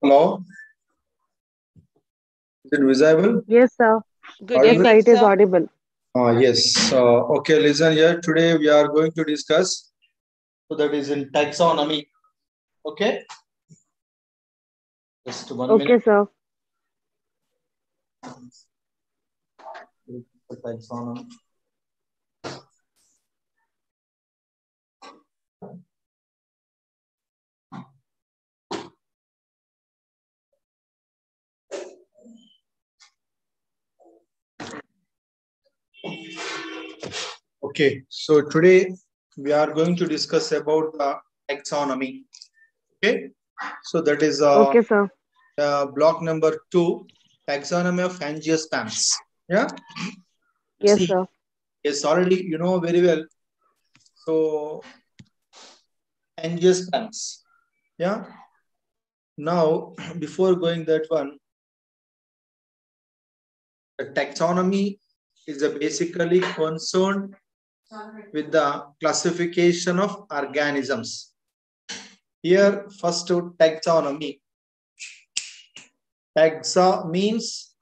Hello, is it visible? Yes, sir. Good Yes, sir. evening, It is sir. audible. Yes. Okay, listen here. Today we are going to discuss. So that is in taxonomy. Okay. Just 1 minute. Okay, sir. Taxonomy. Okay. So today we are going to discuss about the taxonomy. Okay. So that is Okay, sir. block number 2, taxonomy of angiosperms. Yeah. Yes, See, sir. yes, already you know very well. So angiosperms. Yeah. Now, before going that one, the taxonomy is basically concerned with the classification of organisms. Here, first to taxonomy. Taxa means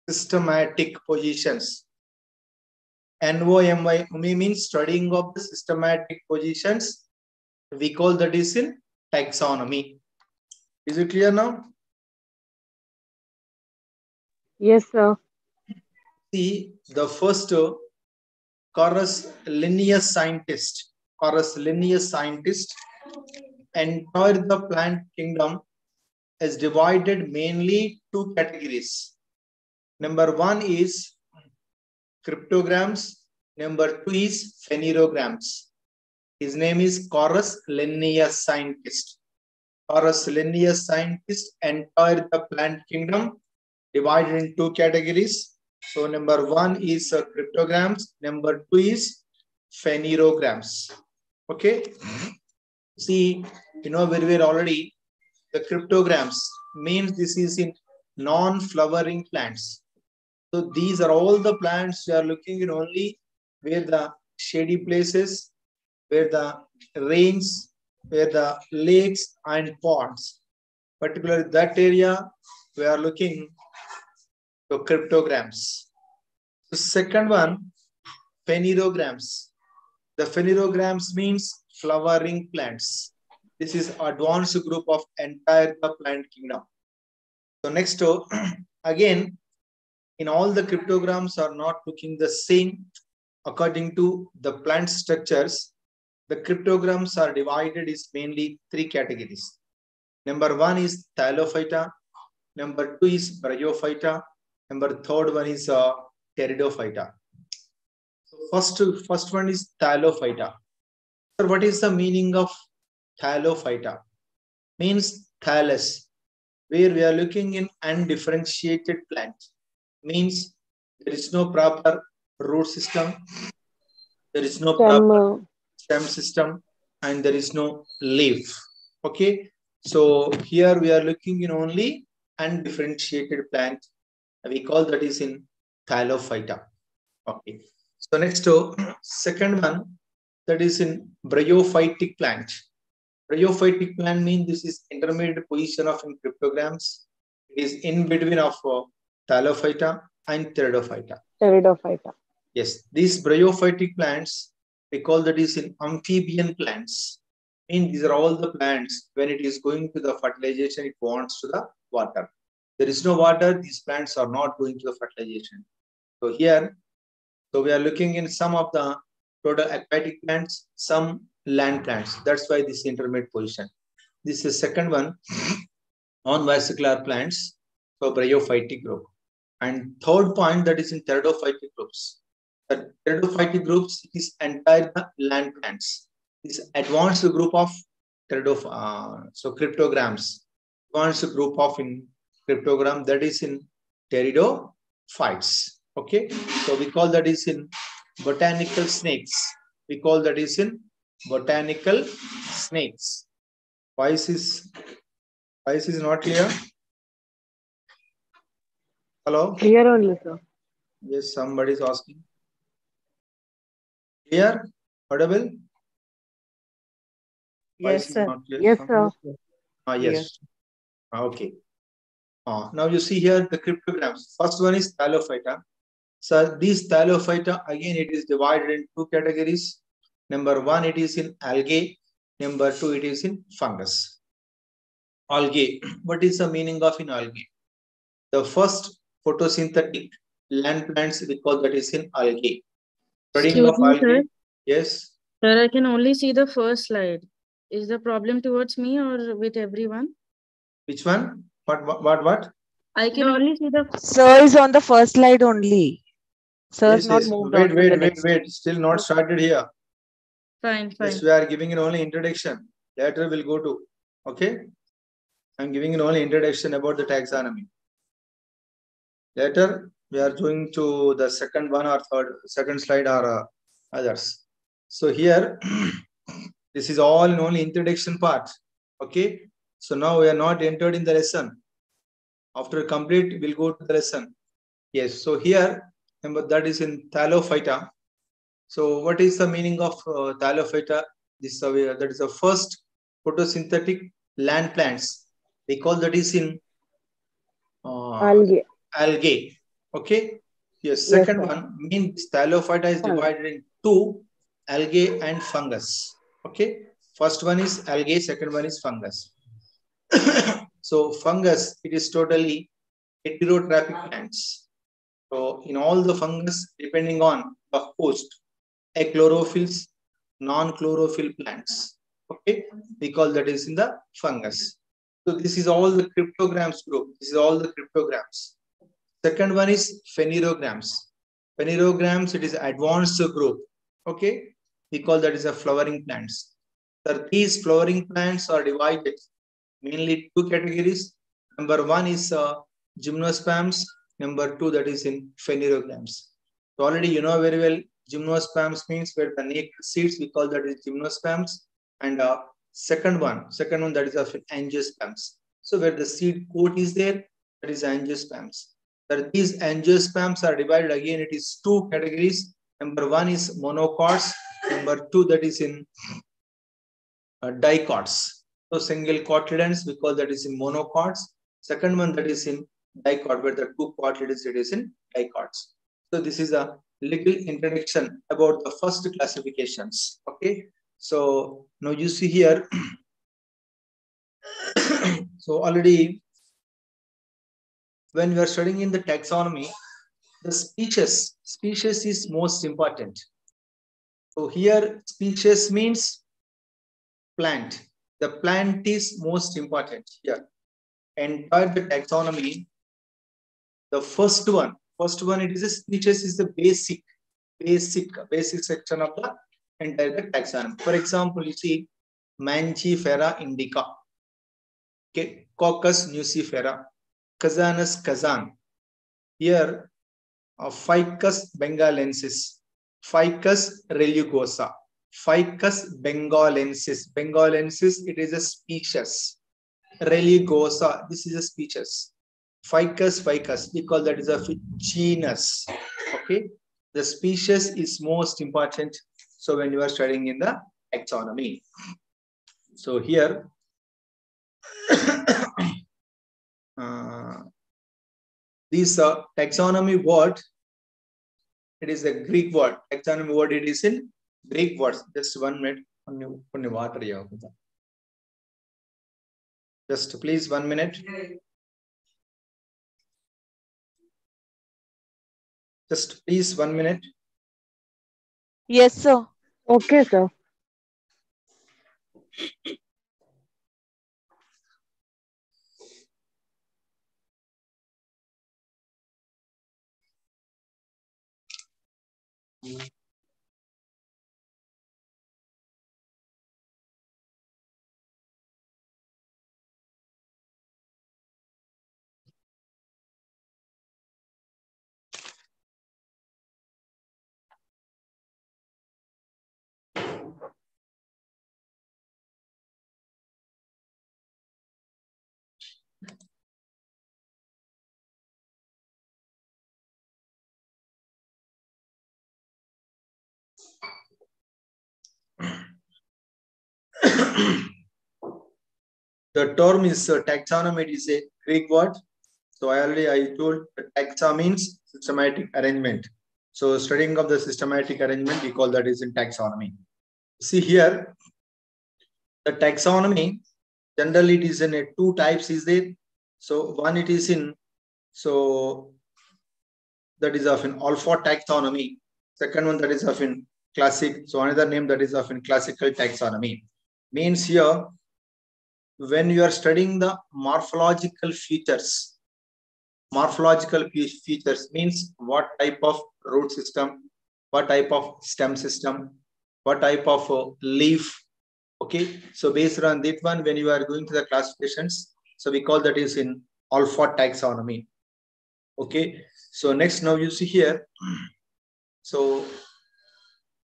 systematic positions. NOMY means studying of the systematic positions. We call that is in taxonomy. Is it clear now? Yes, sir. See, the first Chorus linear scientist entire the plant kingdom is divided mainly two categories. Number one is cryptograms. Number two is phanerograms. His name is Chorus Linnaeus scientist. Chorus Linnaeus scientist entire the plant kingdom divided in two categories. So number one is cryptograms. Number two is phanerograms. Okay. See, you know very well already the cryptograms means this is in non-flowering plants. So these are all the plants we are looking in only where the shady places, where the rains, where the lakes and ponds. Particularly that area we are looking to cryptograms. The second one, phanerograms. The phanerograms means flowering plants. This is advanced group of entire the plant kingdom. So next, again, in all the cryptograms are not looking the same according to the plant structures. The cryptograms are divided is mainly three categories. Number one is Thylophyta. Number two is Bryophyta. Number third one is Pteridophyta. So first one is Thylophyta. So what is the meaning of Thylophyta? Means thallus, where we are looking in undifferentiated plant. Means there is no proper root system, there is no proper stem system, and there is no leaf. Okay, so here we are looking in only undifferentiated plant. We call that is in Thylophyta. Okay, so next to second one, that is in Bryophytic plant. Bryophytic plant means this is intermediate position of in cryptograms. It is in between of Thylophyta and Pteridophyta. Pteridophyta. Yes, these bryophytic plants, we call that is in amphibian plants. Mean these are all the plants when it is going to the fertilization, it wants to the water. There is no water, these plants are not going to the fertilization. So here, so we are looking in some of the total aquatic plants, some land plants. That's why this intermediate position. This is second one on vesicular plants, so bryophytic group. And third point, that is in pteridophytic groups. The pteridophytic groups is entire the land plants. This advanced group of cryptograms. Advanced group of in cryptogram, that is in pteridophytes. Okay, so we call that is in botanical snakes. We call that is in botanical snakes. Voice is not clear. Hello. Clear only, sir. Yes, somebody is asking. Clear? Audible? Yes, sir. Yes, sir. Yes. Okay. Now you see here the cryptograms. First one is Thylophyta. So these Thylophyta, again, it is divided in two categories. Number one, it is in algae. Number two, it is in fungus. Algae. What is the meaning of in algae? The first photosynthetic land plants, we call that is in algae. Excuse me, sir. Yes. Sir, I can only see the first slide. Is the problem towards me or with everyone? Which one? What? I can only see the... Sir is on the first slide only. Sir Yes, not yes. moved on to the next. Wait. Still not started here. Fine. Yes, we are giving it only introduction. Later we'll go to. Okay. I'm giving it only introduction about the taxonomy. Later we are going to the second one or second slide or others. So here, this is all in only introduction part. Okay. So now we are not entered in the lesson. After complete, we'll go to the lesson. Yes. So here, remember that is in Thylophyta. So what is the meaning of Thylophyta? This that is the first photosynthetic land plants. We call that is in algae. Okay. Yes. Second one means Thylophyta is divided in two, algae and fungus. Okay. First one is algae. Second one is fungus. So fungus, it is totally heterotrophic plants. So in all the fungus, depending on the host, a chlorophylls, non-chlorophyll plants. Okay, we call that is in the fungus. So this is all the cryptograms group. This is all the cryptograms. Second one is phanerograms. Phanerograms, it is advanced group. Okay, we call that is a flowering plants. So these flowering plants are divided mainly two categories. Number one is Gymnosperms. Number two, that is in phanerograms. So already you know very well, Gymnosperms means where the naked seeds, we call that is Gymnosperms. And second one that is of Angiosperms. So where the seed coat is there, that is Angiosperms. So these Angiosperms are divided again, it is two categories. Number one is monocots. Number two, that is in dicots. So single cotyledons, we call that is in monocots. Second one, that is in dicot, where the two cotyledons, it is in dicots. So this is a little introduction about the first classifications. Okay. So now you see here. So already when we are studying in the taxonomy, the species is most important. So here species means plant. The plant is most important here. And by the taxonomy, the first one it is a species is the basic section of the entire taxonomy. For example, you see Mangifera indica, okay, Coccus nucifera, Kazanus kazan. Here, Ficus bengalensis, Ficus religiosa, Ficus bengalensis. Bengalensis, it is a species. Religiosa, this is a species. Ficus, we call that is a genus. Okay, the species is most important. So when you are studying in the taxonomy, so here this taxonomy word, it is a Greek word. Taxonomy word, it is in Greek words. Just 1 minute. Just please 1 minute. Just please 1 minute. Yes, sir. Okay, sir. The term is taxonomy. It is a Greek word. So I told taxa means systematic arrangement. So studying of the systematic arrangement, we call that is in taxonomy. See here, the taxonomy generally it is in a 2 types is there. So one it is in, so that is of an alpha taxonomy. Second one that is of in classic. So another name that is of in classical taxonomy. Means here, when you are studying the morphological features means what type of root system, what type of stem system, what type of leaf. Okay, so based on that one, when you are going to the classifications, so we call that is in alpha taxonomy. Okay, so next now you see here, so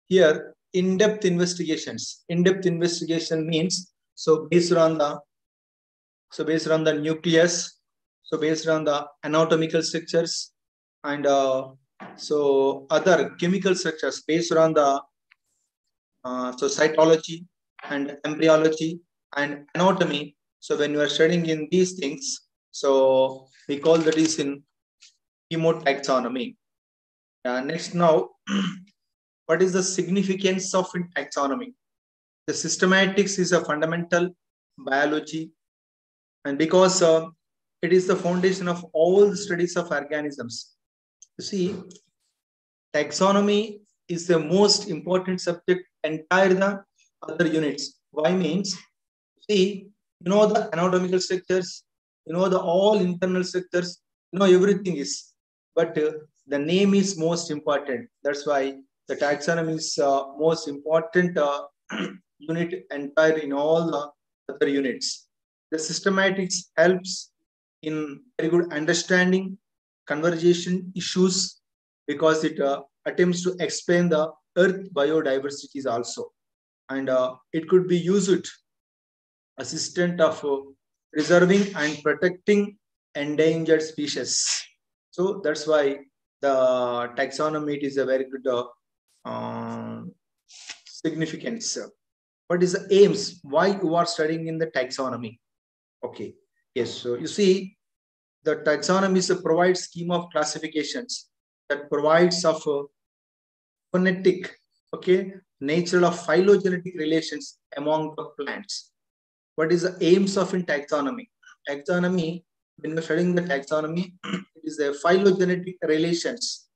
here in-depth investigations. In-depth investigation means, so based on the nucleus, so based on the anatomical structures and so other chemical structures based on the so cytology and embryology and anatomy. So when you are studying in these things, so we call that is in chemotaxonomy. Next now, what is the significance of in taxonomy? The systematics is a fundamental biology, and because it is the foundation of all the studies of organisms. You see, taxonomy is the most important subject entire the other units. Why means, see, you know the anatomical structures, you know the all internal structures, you know everything is, but the name is most important. That's why the taxonomy is most important unit entire in all the other units. The systematics helps in very good understanding conversation issues because it attempts to explain the earth biodiversities also, and it could be used assistant of preserving and protecting endangered species. So that's why the taxonomy is a very good significance. What is the aims? Why you are studying in the taxonomy? Okay, yes. So you see, the taxonomy is a provide scheme of classifications that provides of phonetic, okay, nature of phylogenetic relations among the plants. What is the aims of in taxonomy? Taxonomy, when you're studying the taxonomy, it is the phylogenetic relations.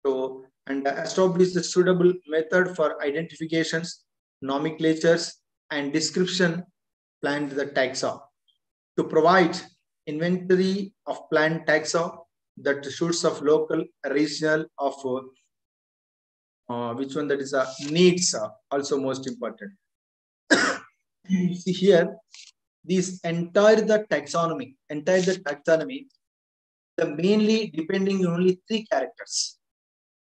So and establish the suitable method for identifications, nomenclatures, and description plant the taxa. To provide inventory of plant taxa that suits of local, regional, of which one that is needs also most important. See here, this entire the taxonomy, the mainly depending on only three characters.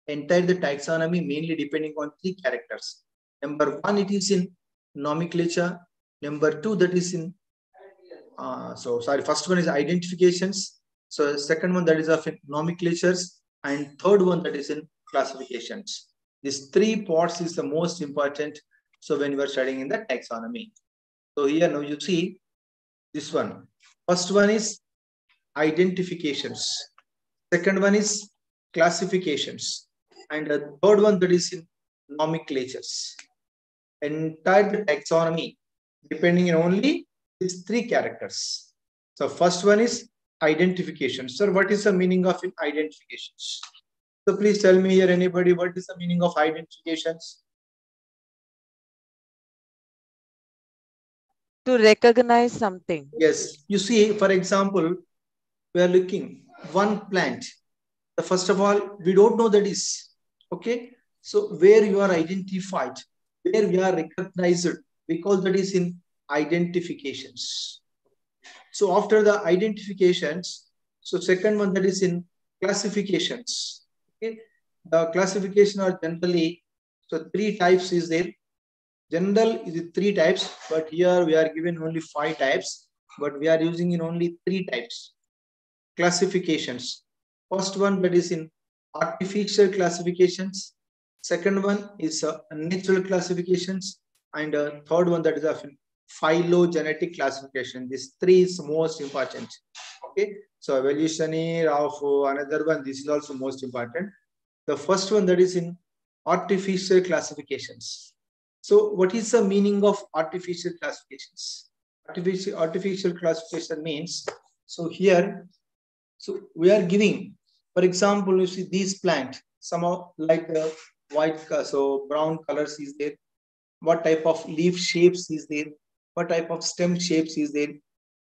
Entire the taxonomy mainly depending on three characters. Number one, it is in nomenclature. Number two, that is in first one is identifications. So second one that is of nomenclatures, and third one that is in classifications. These three parts is the most important. So when you are studying in the taxonomy. So here now you see this one. First one is identifications. Second one is classifications. And the third one that is in nomenclatures. Entire the taxonomy depending on only these three characters. So first one is identification. Sir, what is the meaning of identifications? So please tell me here, anybody, what is the meaning of identifications? To recognize something. Yes. You see, for example, we are looking one plant. First of all, we don't know that is. Okay. So where you are identified, where we are recognized, we call that is in identifications. So after the identifications, so second one that is in classifications. Okay. The classification are generally, so three types is there. General is three types, but here we are given only 5 types, but we are using in only 3 types. Classifications. First one that is in artificial classifications. Second one is natural classifications, and third one that is of phylogenetic classification. These 3 is most important. Okay, so evolutionary of another one. This is also most important. The first one that is in artificial classifications. So what is the meaning of artificial classifications? Artificial classification means, so here, so we are giving, for example, you see these plant, somehow like the white, so brown colors is there. What type of leaf shapes is there? What type of stem shapes is there?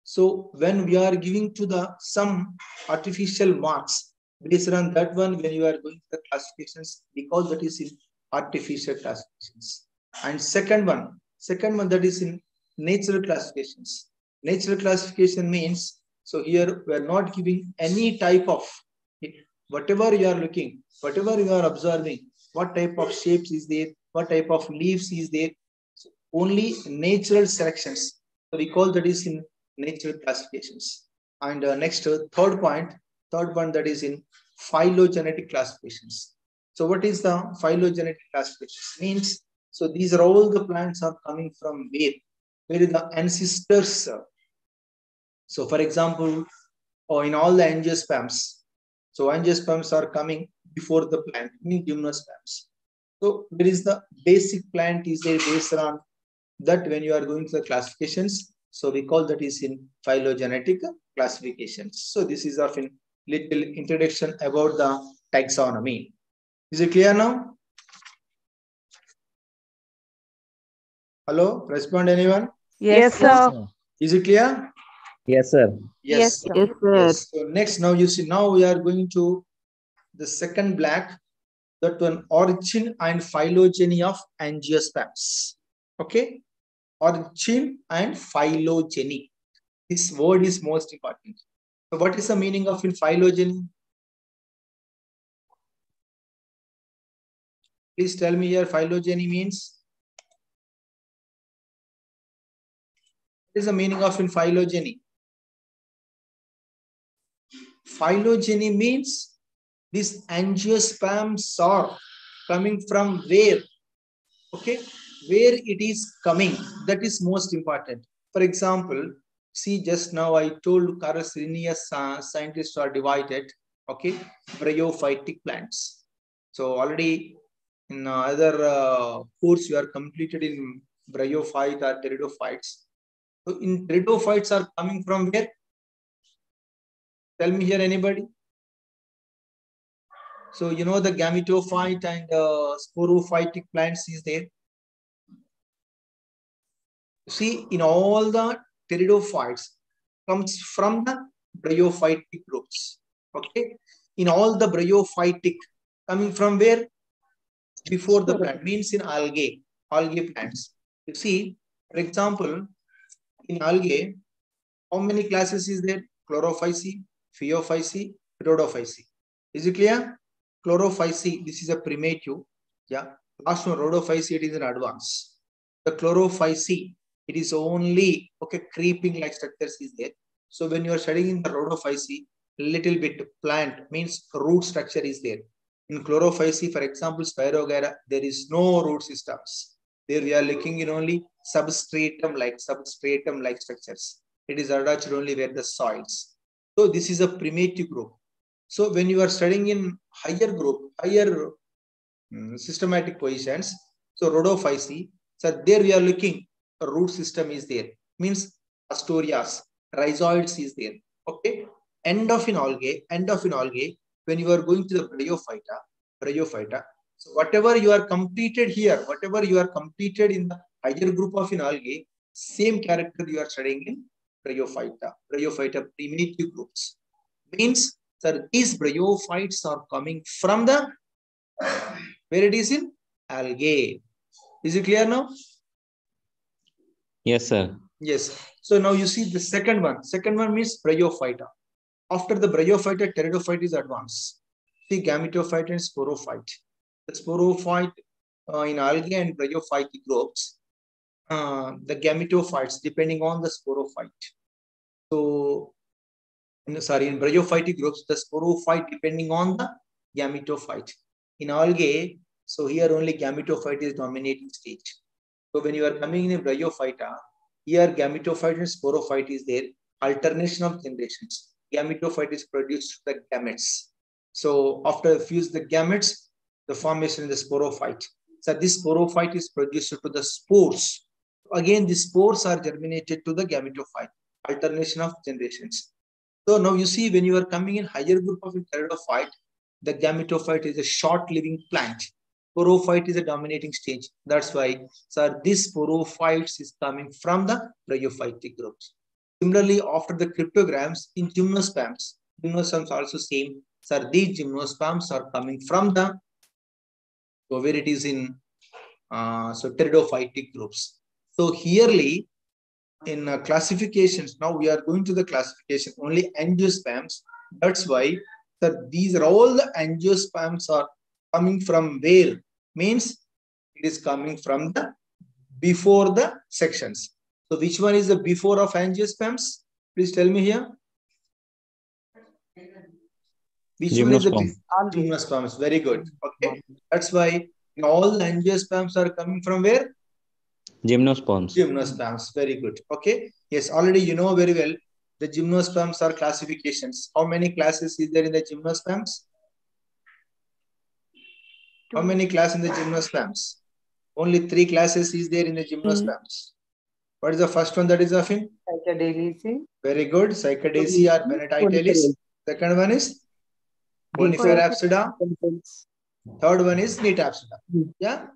So when we are giving to the some artificial marks, based on that one, when you are going to the classifications, because that is in artificial classifications. And second one that is in natural classifications. Natural classification means, so here we are not giving any type of, whatever you are looking, whatever you are observing, what type of shapes is there, what type of leaves is there, so only natural selections. So we call that is in natural classifications. And next third one that is in phylogenetic classifications. So what is the phylogenetic classifications? Means, so these are all the plants are coming from where? Where is the ancestors? So for example, or in all the angiosperms. So angiosperms are coming before the plant, meaning gymnosperms. So there is the basic plant is there based on that when you are going to the classifications. So we call that is in phylogenetic classifications. So this is of a little introduction about the taxonomy. Is it clear now? Hello, respond anyone? Yes, sir. Is it clear? Yes, sir. Yes, sir. Yes, sir. Yes. So next, now you see, now we are going to the second black, that one, origin and phylogeny of angiosperms. Okay, origin and phylogeny. This word is most important. So what is the meaning of in phylogeny? Please tell me here, phylogeny means. What is the meaning of in phylogeny? Phylogeny means these angiosperms are coming from where? Okay, where it is coming, that is most important. For example, see just now I told Carus scientists are divided, okay, bryophytic plants. So already in other course you are completed in bryophyte or pteridophytes. So in pteridophytes are coming from where? Tell me here, anybody. So you know the gametophyte and sporophytic plants is there. See, in all the pteridophytes comes from the bryophytic groups. Okay, in all the bryophytic coming from where? Before the plant, means in algae plants. You see, for example, in algae, how many classes is there? Chlorophyce, phaeophyce, rhodophyce. Is it clear? Chlorophyce, this is a primitive. Yeah. Last one, rhodophyce, it is an advance. The chlorophyce, it is only okay, creeping like structures is there. So when you are studying in the rhodophyce, little bit plant means root structure is there. In chlorophyce, for example, Spirogyra, there is no root systems. There we are looking in only substratum like structures. It is attached only where the soils. So this is a primitive group. So when you are studying in higher group, higher systematic positions, so rhodophyce, so there we are looking, a root system is there. Means Astorias, rhizoids is there. Okay. End of an algae, when you are going to the bryophyta. So whatever you are completed here, whatever you are completed in the higher group of an algae, same character you are studying in bryophyta primitive groups. Means that these bryophytes are coming from the where it is in algae. Is it clear now? Yes, sir. Yes. So now you see the second one. Second one means bryophyta. After the bryophyta, pteridophyte is advanced. See gametophyte and sporophyte. The sporophyte in algae and bryophyte groups, the gametophytes depending on the sporophyte. So, in bryophytic groups, the sporophyte depending on the gametophyte. In algae, so here only gametophyte is dominating stage. So when you are coming in a bryophyta, here gametophyte and sporophyte is there. Alternation of generations. Gametophyte is produced the gametes. So after fuse the gametes, the formation of the sporophyte. So this sporophyte is produced to the spores. Again, the spores are germinated to the gametophyte. Alternation of generations. So now you see when you are coming in higher group of pteridophyte, the gametophyte is a short-living plant. Sporophyte is a dominating stage. That's why, sir, this sporophytes is coming from the bryophytic groups. Similarly, after the cryptograms in gymnosperms also same. Sir, these gymnosperms are coming from the, so where it is in pteridophytic groups. So herely in classifications, now we are going to the classification only angiosperms. That's why that these are all the angiosperms are coming from where? Means it is coming from the before the sections. So which one is the before of angiosperms? Please tell me here. Which one is the gymnosperms? Very good. Okay. That's why all the angiosperms are coming from where? Gymnosperms. Gymnosperms. Very good. Okay. Yes, already you know very well the gymnosperms are classifications. How many classes is there in the gymnosperms? How many classes in the gymnosperms? Only 3 classes is there in the gymnosperms. What is the first one that is of in? Psychedelici. Very good. Psychedelici or Benetitalis. Second one is Coniferapsida. Third one is Netapsida. Yeah.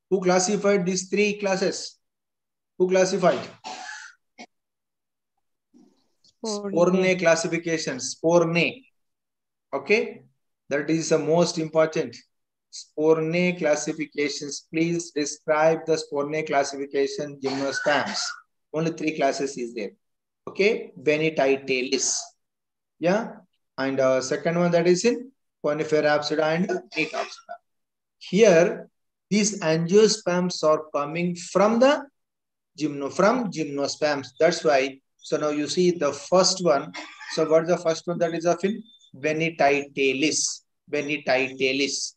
Who classified these 3 classes? Who classified? Sporne classification. Sporne. Okay. That is the most important. Sporne classifications. Please describe the Sporne classification gymnosperms. Only 3 classes is there. Okay. Benetitalis. Yeah. And second one that is in Coniferapsida and Netapsida. Here, these angiosperms are coming from the gymnosperms. That's why. So now you see the first one. So what is the first one that is of in? Benetitalis. Benetitalis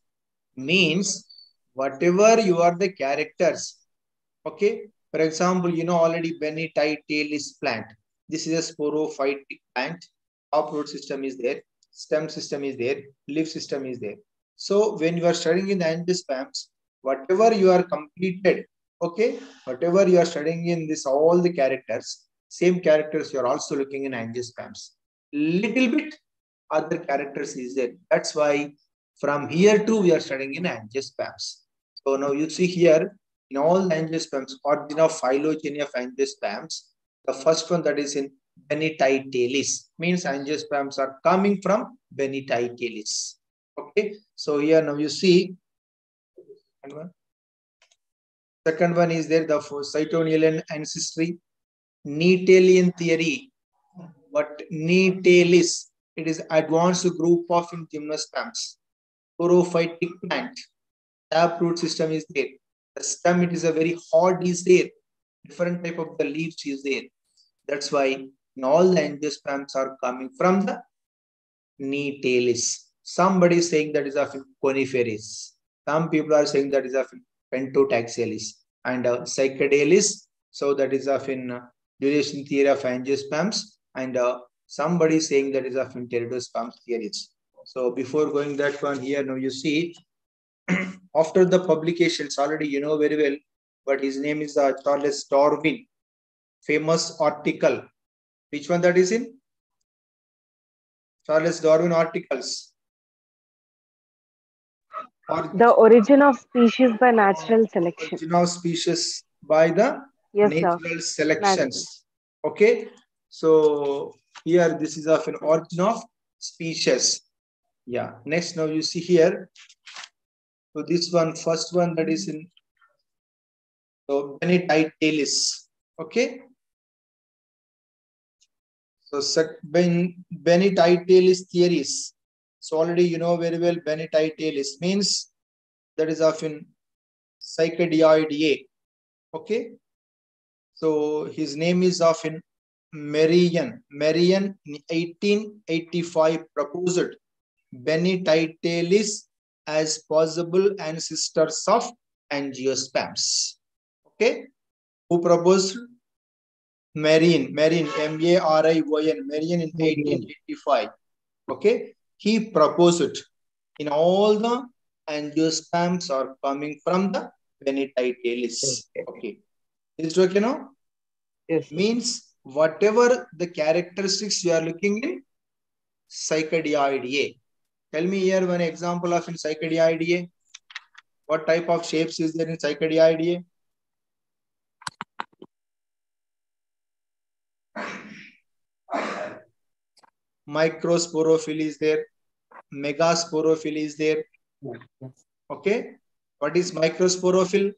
means whatever you are the characters. Okay. For example, you know already Benetitalis plant. This is a sporophytic plant. Top root system is there. Stem system is there. Leaf system is there. So when you are studying in the angiosperms, whatever you are completed, okay, whatever you are studying in this, all the characters, same characters you are also looking in angiosperms. Little bit other characters is there. That's why from here to we are studying in Angiosperms. So now you see here in all Angiosperms, origin of phylogeny of Angiosperms, the first one that is in Benititalis means Angiosperms are coming from Benititalis. Okay, so here now you see second one is there the Cytonian ancestry, Neethalian theory. What Neethalis? It is advanced group of Gymnosperms. Sporophytic plant. Taproot system is there. The stem, it is a very hard is there. Different type of the leaves is there. That's why in all the Angiosperms are coming from the Neethalis. Somebody is saying that is of coniferous. Some people are saying that is of Pentotaxalis and Psychedelis. So that is of in duration theory of Angiosperms, and somebody is saying that is of Pteridosperms theories. So before going that one here, now you see after the publications already you know very well, but his name is Charles Darwin. Famous article. Which one that is in? Charles Darwin articles. The origin of species by natural selection. Origin of species by the Yes, sir. natural selections. Okay. So here this is of an origin of species. Yeah. Next, now you see here. So this one, first one that is in so Benititalis. Okay. So Benititalis theories. So already you know very well Benititalis means that is of in Psychedioidea. Okay. So his name is of in Marian. Marian in 1885 proposed Benititalis as possible ancestors of Angiosperms. Okay. Who proposed? Marian, M-A-R-I-O-N, Marian in 1885. Okay. He proposed it. In all the Angiosperms are coming from the Benititalis. Okay. Is it okay now? Yes. Means whatever the characteristics you are looking in Psychedioidea. Tell me here one example of in Psychedioidea. What type of shapes is there in Psychedioidea? Microsporophyll is there. Megasporophyll is there. Okay. What is microsporophyll?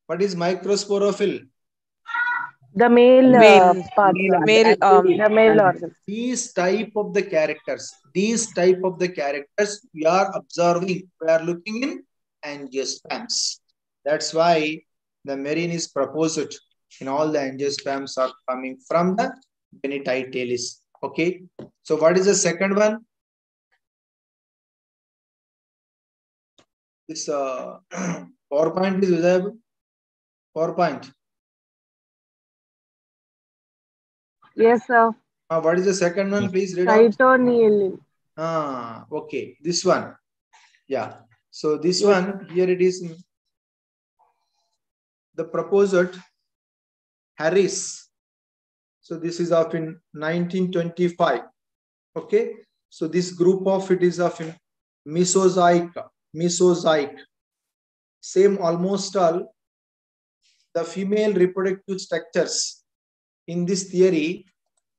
What is microsporophyll? The male, Male- part. male, The male organ. These type of the characters, we are observing, we are looking in Angiosperms. That's why the marine is proposed in all the Angiosperms are coming from the Benititalis. Okay. So what is the second one? This PowerPoint is visible. PowerPoint. Yes, sir. What is the second one? Please read out. Cytonian. Okay. This one. Yeah. So this Yes, one here it is the proposed Harris. So this is of in 1925. Okay. So this group of it is of in Mesozoic. Same almost all the female reproductive structures in this theory.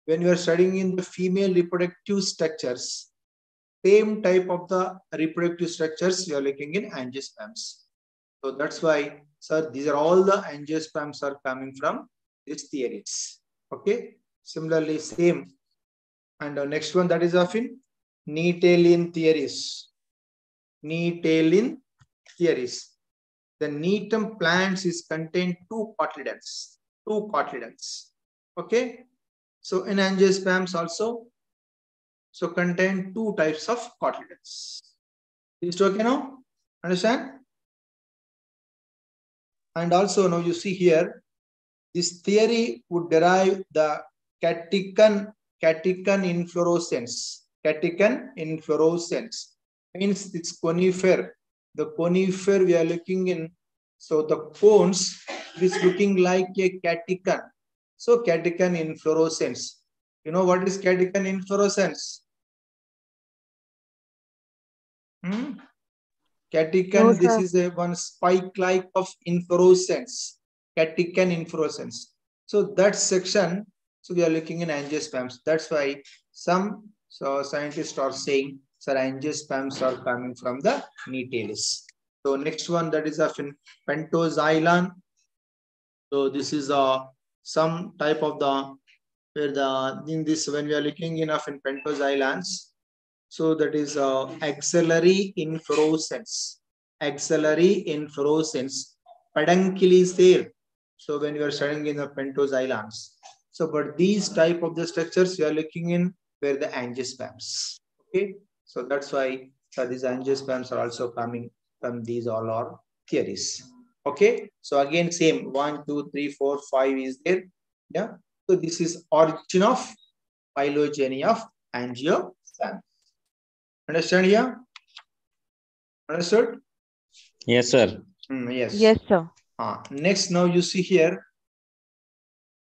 When you are studying in the female reproductive structures, same type of the reproductive structures you are looking in Angiosperms. So that's why, sir, these are all the Angiosperms are coming from these theories. Okay. Similarly, same. And the next one that is of in Neethalian theories. Neethalian theories. The Neetum plants is contain two cotyledons. Okay. So in Angiosperms also, so contain two types of cotyledons. Is it okay now? Understand? And also now you see here, this theory would derive the catechin inflorescence. Catechin inflorescence means it's conifer. The conifer we are looking in, so the cones is looking like a catechin. So catechin inflorescence. You know what is catechin inflorescence? Catechin, No, this sir. is a one spike-like of inflorescence. Catechin inflorescence. So that section, so we are looking in angiosperms. That's why some scientists are saying, sir, angiosperms are coming from the Natalis. So next one, that is of pentoxylon. So this is some type of the where the in this when we are looking enough in pentoxylons. So that is axillary inflorescence. Axillary inflorescence. Peduncle is there. So when you are studying in the pentoxylons. So but these type of the structures you are looking in where the angiosperms. Okay. So that's why these angiosperms are also coming from these all our theories. Okay. So again same 1, 2, 3, 4, 5 is there. Yeah. So this is origin of phylogeny of angiosperms. Understand here? Understood? Yes, sir. Yes. Yes, sir. Next, now you see here,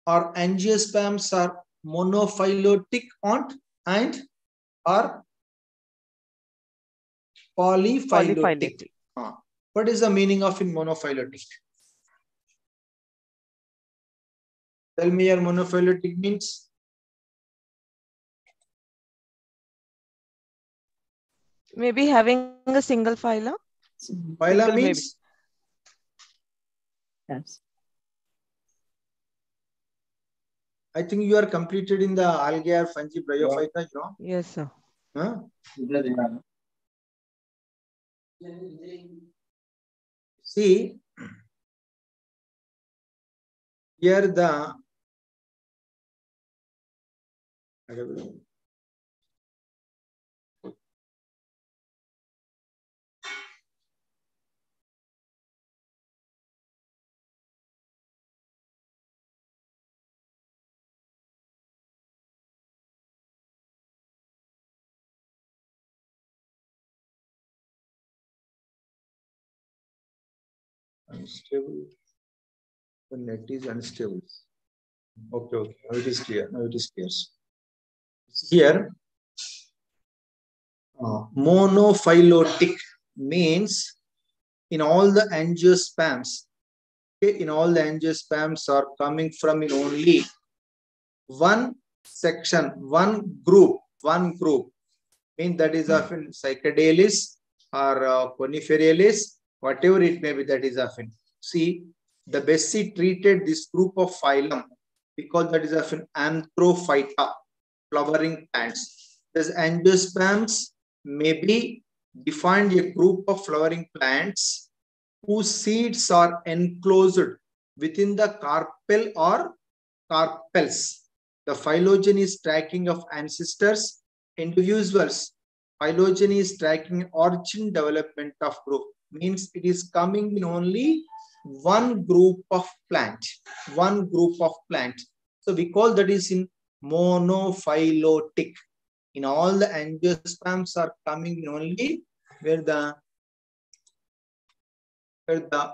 our angiosperms are monophyletic and are polyphyletic. What is the meaning of in monophyletic? Tell me your monophyletic means. Maybe having a single phyla. Phyla Single means? Yes. I think you are completed in the algae or fungi bryophyta, you know? Yes, sir. Huh? See, here the unstable. The net is unstable. Okay, okay. Now it is clear. Now it is clear. Here, monophyletic means in all the angiosperms. Okay, in all the angiosperms are coming from in only one section, one group. Mean that is often psychedelis or coniferalis, whatever it may be, that is often. See, the B.Sc treated this group of phylum because that is often anthrophyta, flowering plants. These angiosperms may be defined a group of flowering plants whose seeds are enclosed within the carpel or carpels. The phylogeny is tracking of ancestors, individuals. Phylogeny is tracking origin development of group. Means it is coming in only one group of plant. One group of plant. So we call that is in monophyletic. In all the angiosperms are coming in only where the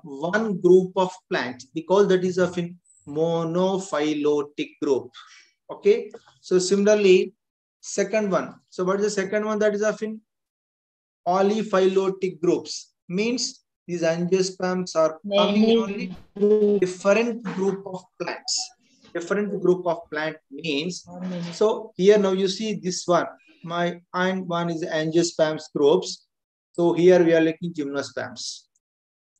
one group of plant. We call that is of in monophyletic group. Okay. So similarly, second one. So what is the second one? That is of in polyphyletic groups. Means these angiosperms are coming in only different group of plants. Different group of plant means. So here now you see this one. And one is angiosperms groups. So here we are looking gymnosperms.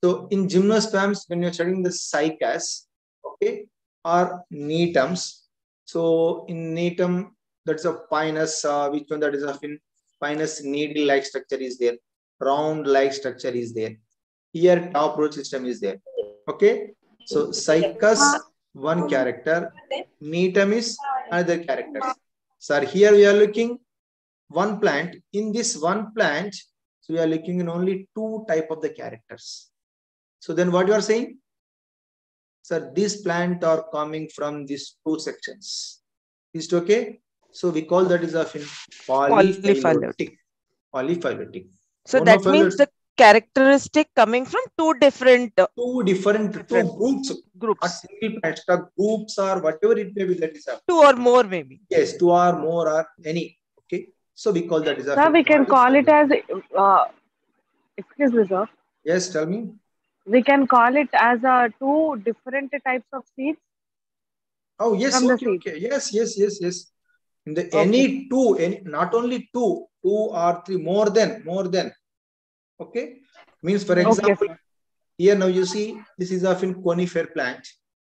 So in gymnosperms, when you're studying the cycas, okay, or netums. So in netum, that's a pinus, which one that is of in pinus needle-like structure is there. Round-like structure is there. Here top root system is there. Okay. So cycas, one character. Netum is another character. So here we are looking one plant. In this one plant, so we are looking in only two type of the characters. So then what you are saying? Sir, this plant are coming from these two sections. Is it okay? So we call that is of polyphyletic. Polyphyletic. So that means the characteristic coming from two different two groups. Not single plants, the groups or whatever it may be, that is a two or more maybe. yes, two or more or any. Okay, so we call that is a Sir, we can call it as, excuse me, sir. yes, tell me. We can call it as two different types of seeds Oh yes, from the okay, seed. okay, yes. In the Okay. any two, not only two or three, more than. Okay, means for example, Okay, here now you see this is often conifer plant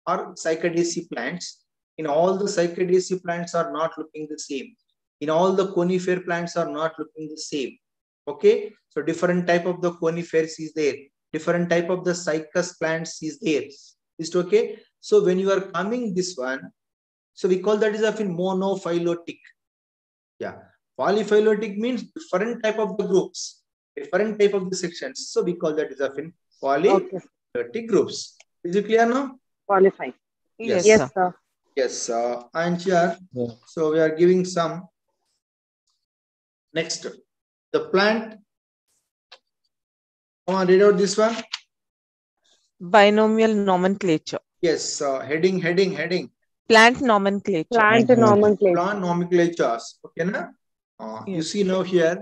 or cycadaceae plants. In all the cycadaceae plants are not looking the same. In all the conifer plants are not looking the same. Okay, so different type of the conifers is there. Different type of the cycas plants is there. Is it okay? So when you are coming this one, so we call that is often monophyletic. Yeah, polyphyletic means different type of the groups, different type of the sections. So we call that is often polyphyletic groups. Is it clear now? Qualify. Yes. Yes, sir. Yes, and here, so we are giving some. Next, the plant. Come on, read out this one. Binomial nomenclature. Yes, heading. Plant nomenclature. Plant nomenclature. Plant nomenclatures. Okay, na? You Yes. see now here.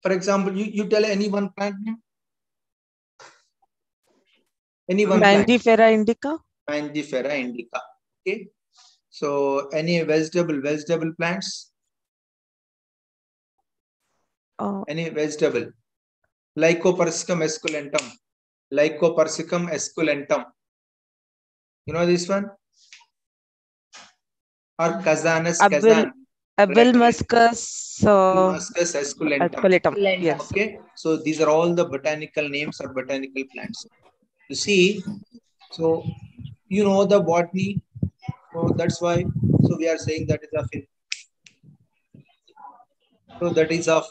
For example, you tell any one plant name. Any one plant. Mangifera indica. Mangifera indica. Okay. So any vegetable plants. Any vegetable. Lycopersicum esculentum. Lycopersicum esculentum. You know this one? Or Kazanus kazan. Abelmuscus esculentum. Yes. Okay. So these are all the botanical names or botanical plants. You see, so you know the botany. So that's why. So we are saying that is of. So that is of.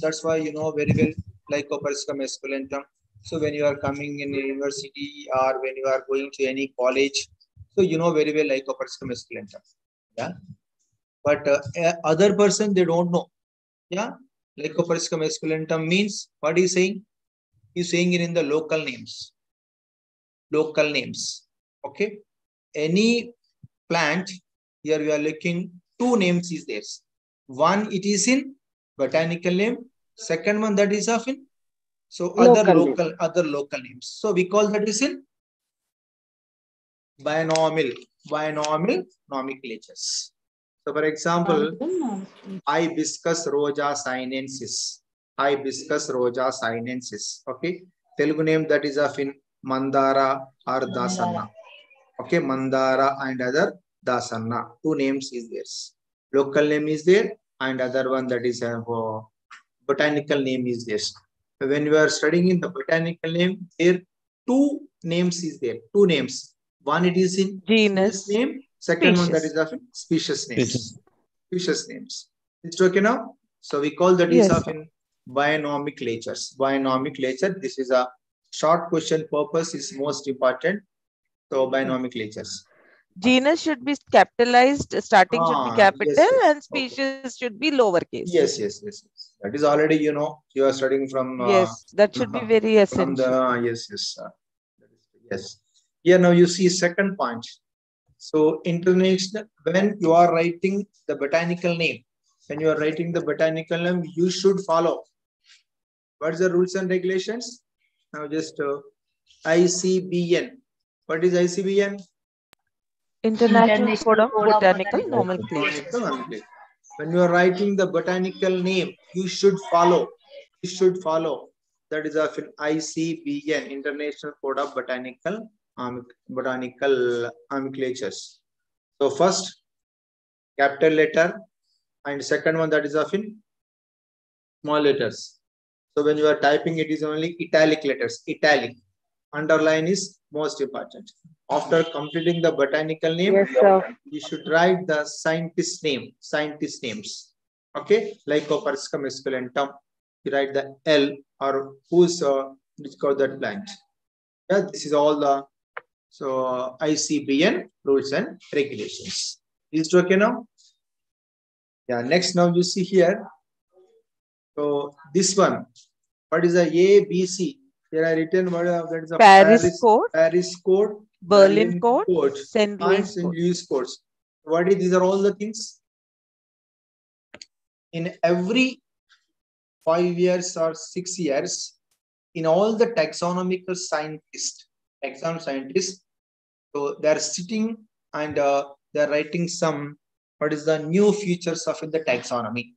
That's why you know very well Lycopersicum esculentum. So when you are coming in a university or when you are going to any college, so you know very well Lycopersicum esculentum. Yeah. But other person they don't know. Yeah. Lycopersicum esculentum means what he's saying? He's saying it in the local names. Local names. Okay. Any plant here we are looking two names is there. One it is in botanical name. Second one that is of in other local names. So we call that is in binomial nomenclatures. So for example, Hibiscus roja sinensis. Hibiscus roja sinensis. Okay. Telugu name that is of in Mandara or Dasanna. Okay. Mandara and other Dasanna. Two names is there. Local name is there and other one that is a botanical name is there. When you are studying in the botanical name, there two names is there. Two names. One it is in genus name. Second one that is of species names. Species names. It's okay now? So we call that is of in bionomiclatures. Bionomiclature. This is a short question purpose is most important. So bionomiclatures. Genus should be capitalized, starting should be capital, and species should be lowercase. Yes. That is already, you know, you are studying from. Yes, that should be very essential. Yes. Here now you see second point. So international, when you are writing the botanical name, you should follow. What is the rules and regulations? Now just ICBN. What is ICBN? International Code of Botanical Nomenclature. When you are writing the botanical name, you should follow. That is often ICBN, International Code of Botanical Nomenclatures. So first, capital letter, and second one that is often small letters. So when you are typing, it is only italic letters. Italic. Underline is most important. After completing the botanical name, you should write the scientist names. Okay, Lycopersicum esculentum. You write the L or who's called that plant. Yeah, this is all the ICBN rules and regulations. Is it okay now? Yeah. Next, now you see here. So this one. What is the A, B, C? Here I written what that is a Paris Code, Paris Code, Berlin Code, Code, St. and Louis St. Code. Louis codes. What is these are all the things? In every 5 years or 6 years, in all the taxonomical scientists, so they are sitting and they are writing some what is the new features of the taxonomy.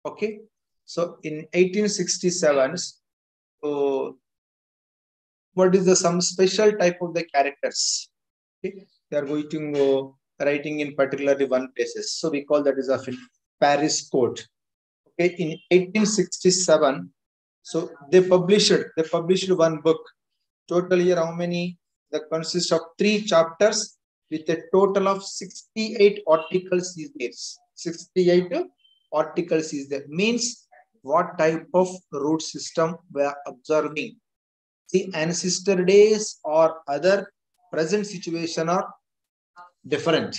Okay, so in 1867, so what is the some special type of the characters? Okay, they are going to writing in particularly one places. So we call that is a Paris Code. Okay, in 1867, so they published one book. Total here how many? That consists of 3 chapters with a total of 68 articles is there. 68 articles is there. Means what type of root system we are observing. See, ancestor days or other present situation are different.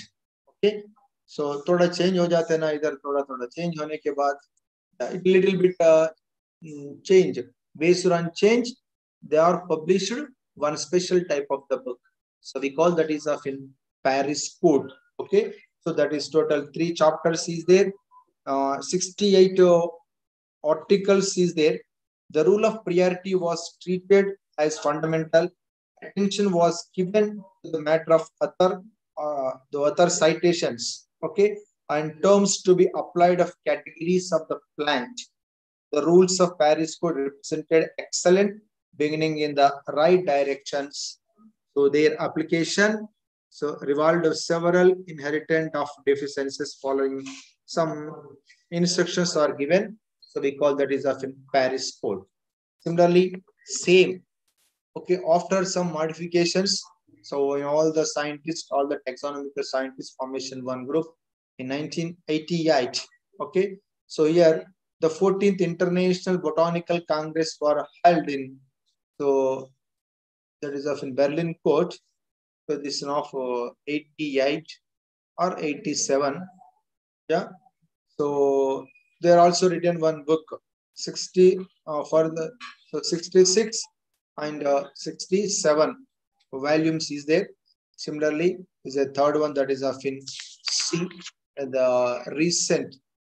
Okay, so थोड़ा change हो जाते ना इधर थोड़ा change होने के बाद it little bit change. Based on change, they are published one special type of the book. So we call that is of in Paris Code. Okay, so that is total 3 chapters is there, 68 articles is there. The rule of priority was treated as fundamental. Attention was given to the matter of the author citations. Okay, and terms to be applied of categories of the plant. The rules of Paris Code represented excellent beginning in the right directions. So their application revolved of several inherent of deficiencies following some instructions are given. So we call that is of Paris Code. Similarly, same. Okay, after some modifications, so in all the scientists, all the taxonomical scientists formation one group in 1988. Okay, so here the 14th International Botanical Congress were held in, so that is of in Berlin Court. So this is of 88 or 87. Yeah. So they are also written one book, 60 for the 66 and 67 volumes is there. Similarly, is a third one that is of in C, the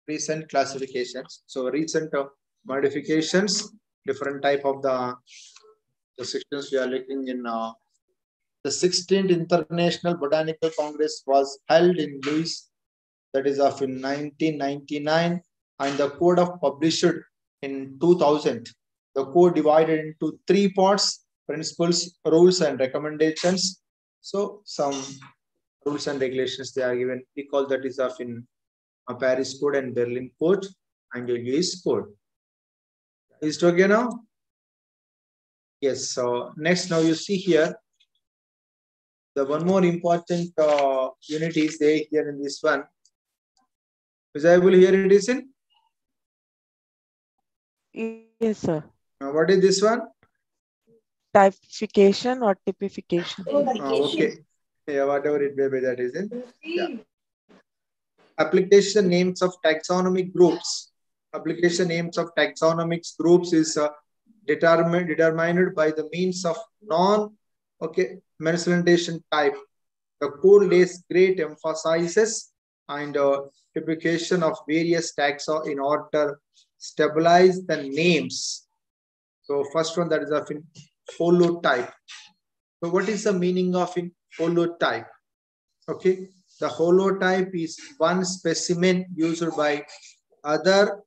recent classifications. So recent modifications, different type of the sections we are looking in. The 16th International Botanical Congress was held in Louis, that is of in 1999, and the code of published in 2000. The code divided into 3 parts: principles, rules, and recommendations. So some rules and regulations they are given. We call that is of in Paris Code and Berlin Code and Louis Code. Is it okay now? Yes. So next, now you see here the one more important unit is there here in this one. Visible here it is in? Yes, sir. What is this one? Typification or typification. Okay. Yeah, whatever it may be, that is in. Yeah. Application names of taxonomic groups. Application names of taxonomics groups is determined by the means of mensuration type. The code lays great emphasis and typification of various taxa in order to stabilize the names. So first one, that is of in holotype. So what is the meaning of in holotype? Okay, the holotype is one specimen used by other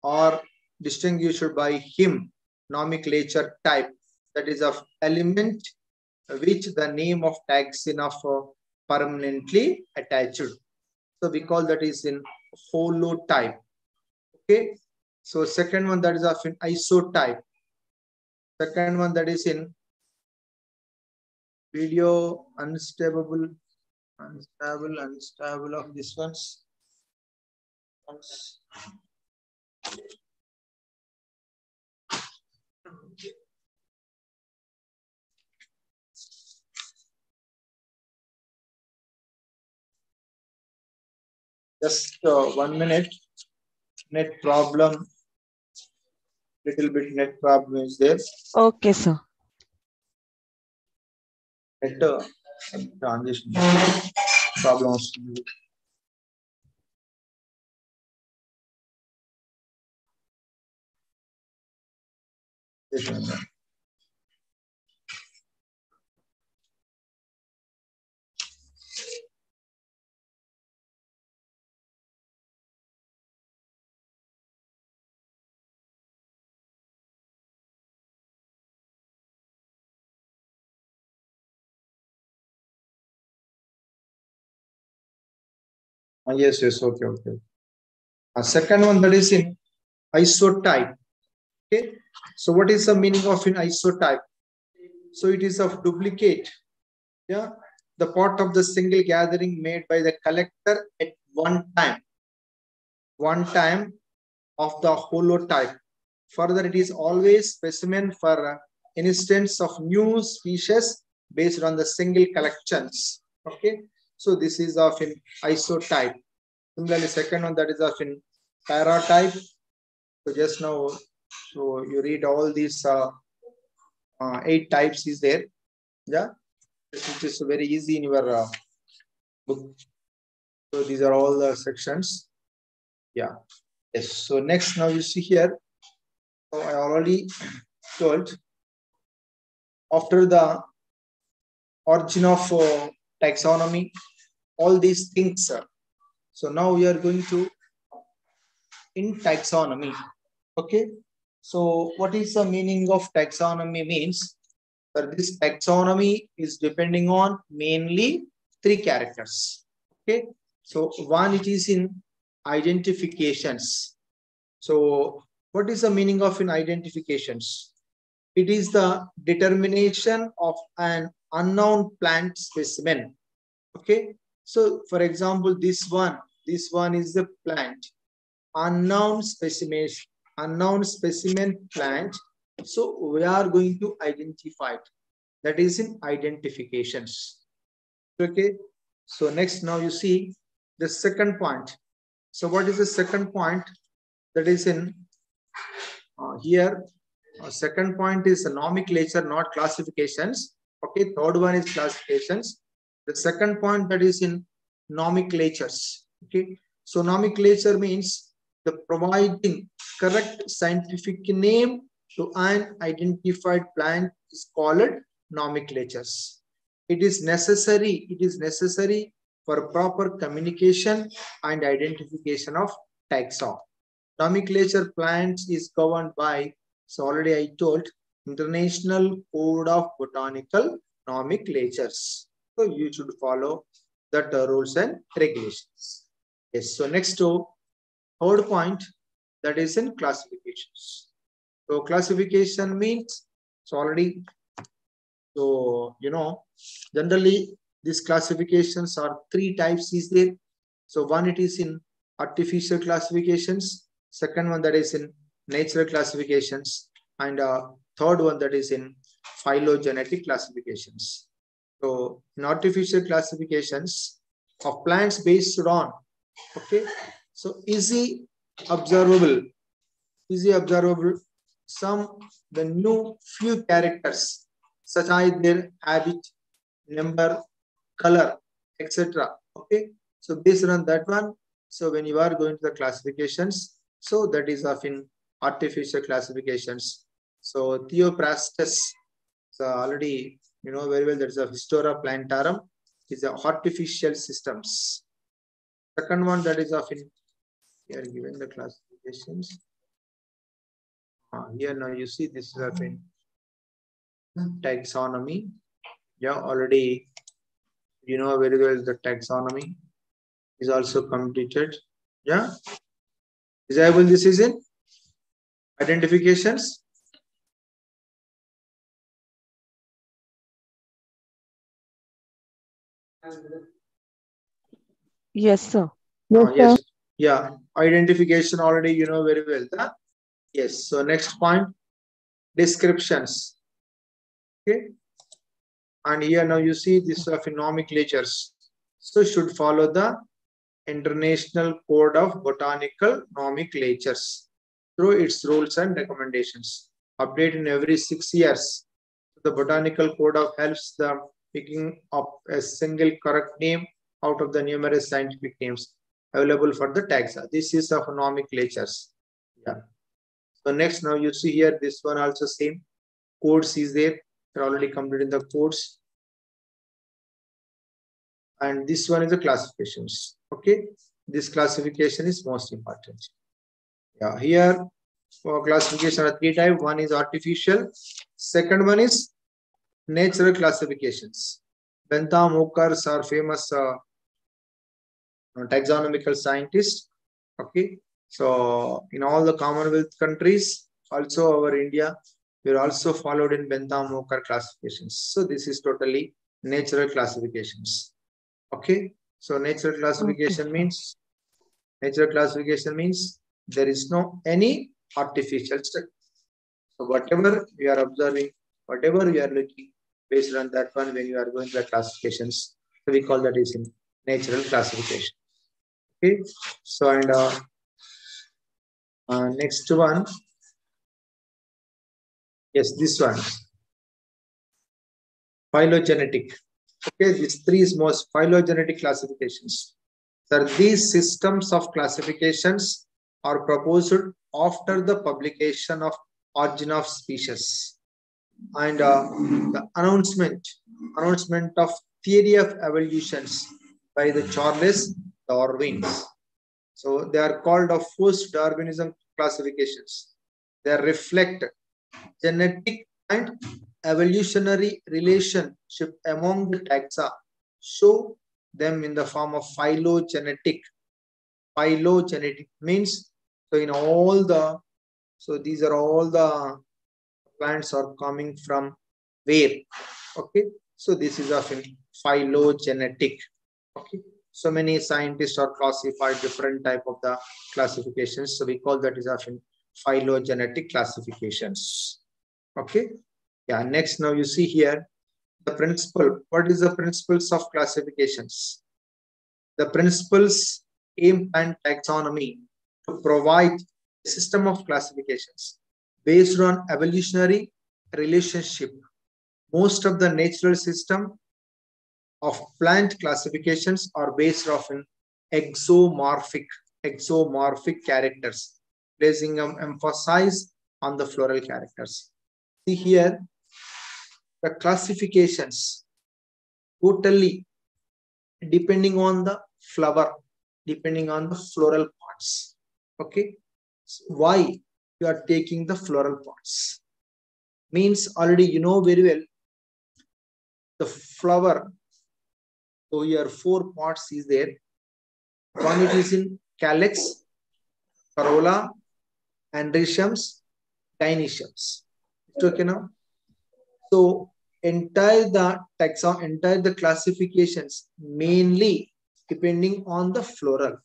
or distinguished by him nomenclature type, that is of element which the name of taxon of permanently attached. So we call that is in holotype. Okay, so second one, that is of in isotype. Second one, that is in video unstable of this ones. Just 1 minute. Net problem. Little bit net problem is there. Okay, sir. Net transition problems. Yes, okay, okay. Second one, that is in isotype. Okay, so what is the meaning of in isotype? So it is of duplicate. Yeah, the part of the single gathering made by the collector at one time of the holotype. Further, it is always specimen for instance of new species based on the single collections. Okay, so this is of in isotype. Similarly, second one, that is of in paratype. So just now, so you read all these 8 types is there. Yeah, which is very easy in your book. So these are all the sections. Yeah. Yes. So next, now you see here. So I already told after the origin of taxonomy, all these things. So now we are going to in taxonomy. Okay. So what is the meaning of taxonomy means? This taxonomy is depending on mainly 3 characters. Okay. So one, it is in identifications. So what is the meaning of in identifications? It is the determination of an unknown plant specimen. Okay. So for example, this one is the plant, unknown specimen plant. So we are going to identify it. That is in identifications. Okay. So next, now you see the second point. So what is the second point? That is in here. Second point is nomenclature, not classifications. Okay. Third one is classifications. The second point, that is in nomenclatures. Okay. So nomenclature means the providing correct scientific name to an identified plant is called nomenclatures. It is necessary for proper communication and identification of taxa. Nomenclature plants is governed by, so already I told, International Code of Botanical Nomenclatures. So you should follow that rules and regulations. Yes. So next to third point, that is in classifications. So classification means, so already, so you know, generally these classifications are 3 types is there. So one, it is in artificial classifications. Second one, that is in natural classifications, and third one, that is in phylogenetic classifications. So in artificial classifications of plants based on, okay, so easy observable, some the new few characters such as their habit, number, color, etc. Okay, so based on that one, so when you are going to the classifications, so that is of in artificial classifications. So Theophrastus, so already you know very well, there's a Histora plantarum, is a artificial systems. Second one, that is of in, here given the classifications. Here now you see this is of in taxonomy. Yeah, already you know very well the taxonomy is also completed. Yeah, desirable, this is in identifications. Yes, sir. Yes. Yeah, identification already you know very well. Huh? Yes. So next point, descriptions. Okay. And here now you see this of nomenclatures. So should follow the International Code of Botanical Nomenclatures. through its rules and recommendations. Update in every 6 years. The Botanical Code of helps the picking up a single correct name out of the numerous scientific names available for the taxa. This is of nomenclatures. Yeah. So next, now you see here, this one also same. Codes is there. They're already completed the codes. And this one is the classifications. Okay. This classification is most important. Yeah. Here, for classification are 3 types. One is artificial. Second one is natural classifications. Bentham Oakers are famous taxonomical scientists. Okay. So in all the Commonwealth countries, also our India, we are also followed in Bentham Oakar classifications. So this is totally natural classifications. Okay. So natural classification means there is no any artificial structure. So whatever we are observing, whatever we are looking, based on that one, when you are going to the classifications, so we call that is in natural classification. Okay. So and next one, yes, this one, phylogenetic. Okay, these 3 is most phylogenetic classifications. So these systems of classifications are proposed after the publication of Origin of Species and the announcement of theory of evolutions by the Charles Darwin. So they are called of post-Darwinism classifications. They reflect genetic and evolutionary relationship among the taxa, show them in the form of phylogenetic. Phylogenetic means, so in all the, so these are all the plants are coming from where? Okay, so this is of phylogenetic. Okay, so many scientists are classified different type of the classifications, so we call that is often phylogenetic classifications. Okay, yeah. Next, now you see here the principle. What is the principles of classifications? The principles aim and taxonomy to provide a system of classifications based on evolutionary relationship. Most of the natural system of plant classifications are based on exomorphic characters, placing emphasis on the floral characters. See here, the classifications totally depending on the flower, depending on the floral parts. Okay, so why you are taking the floral parts? Means already you know very well the flower. So here 4 parts is there. One it is in calyx, corolla, androeciums, gynoeciums. Okay now. So entire the classifications mainly depending on the floral.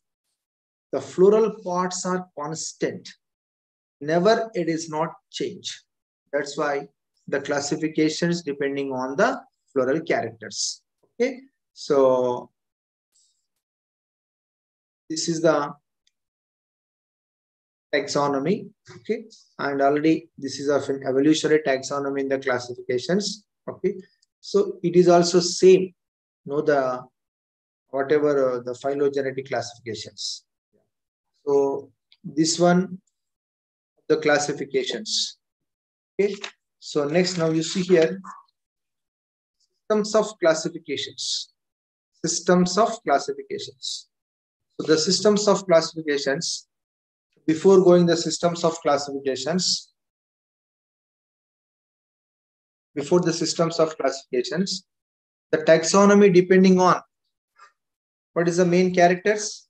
The floral parts are constant. Never it is not change. That's why the classifications depending on the floral characters. Okay. So this is the taxonomy. Okay. And already this is of an evolutionary taxonomy in the classifications. Okay. So it is also same. No, the whatever the phylogenetic classifications. So this one, the classifications. Okay. So next, now you see here systems of classifications. Systems of classifications. So the systems of classifications. Before going the systems of classifications, before the systems of classifications, the taxonomy depending on what is the main characters?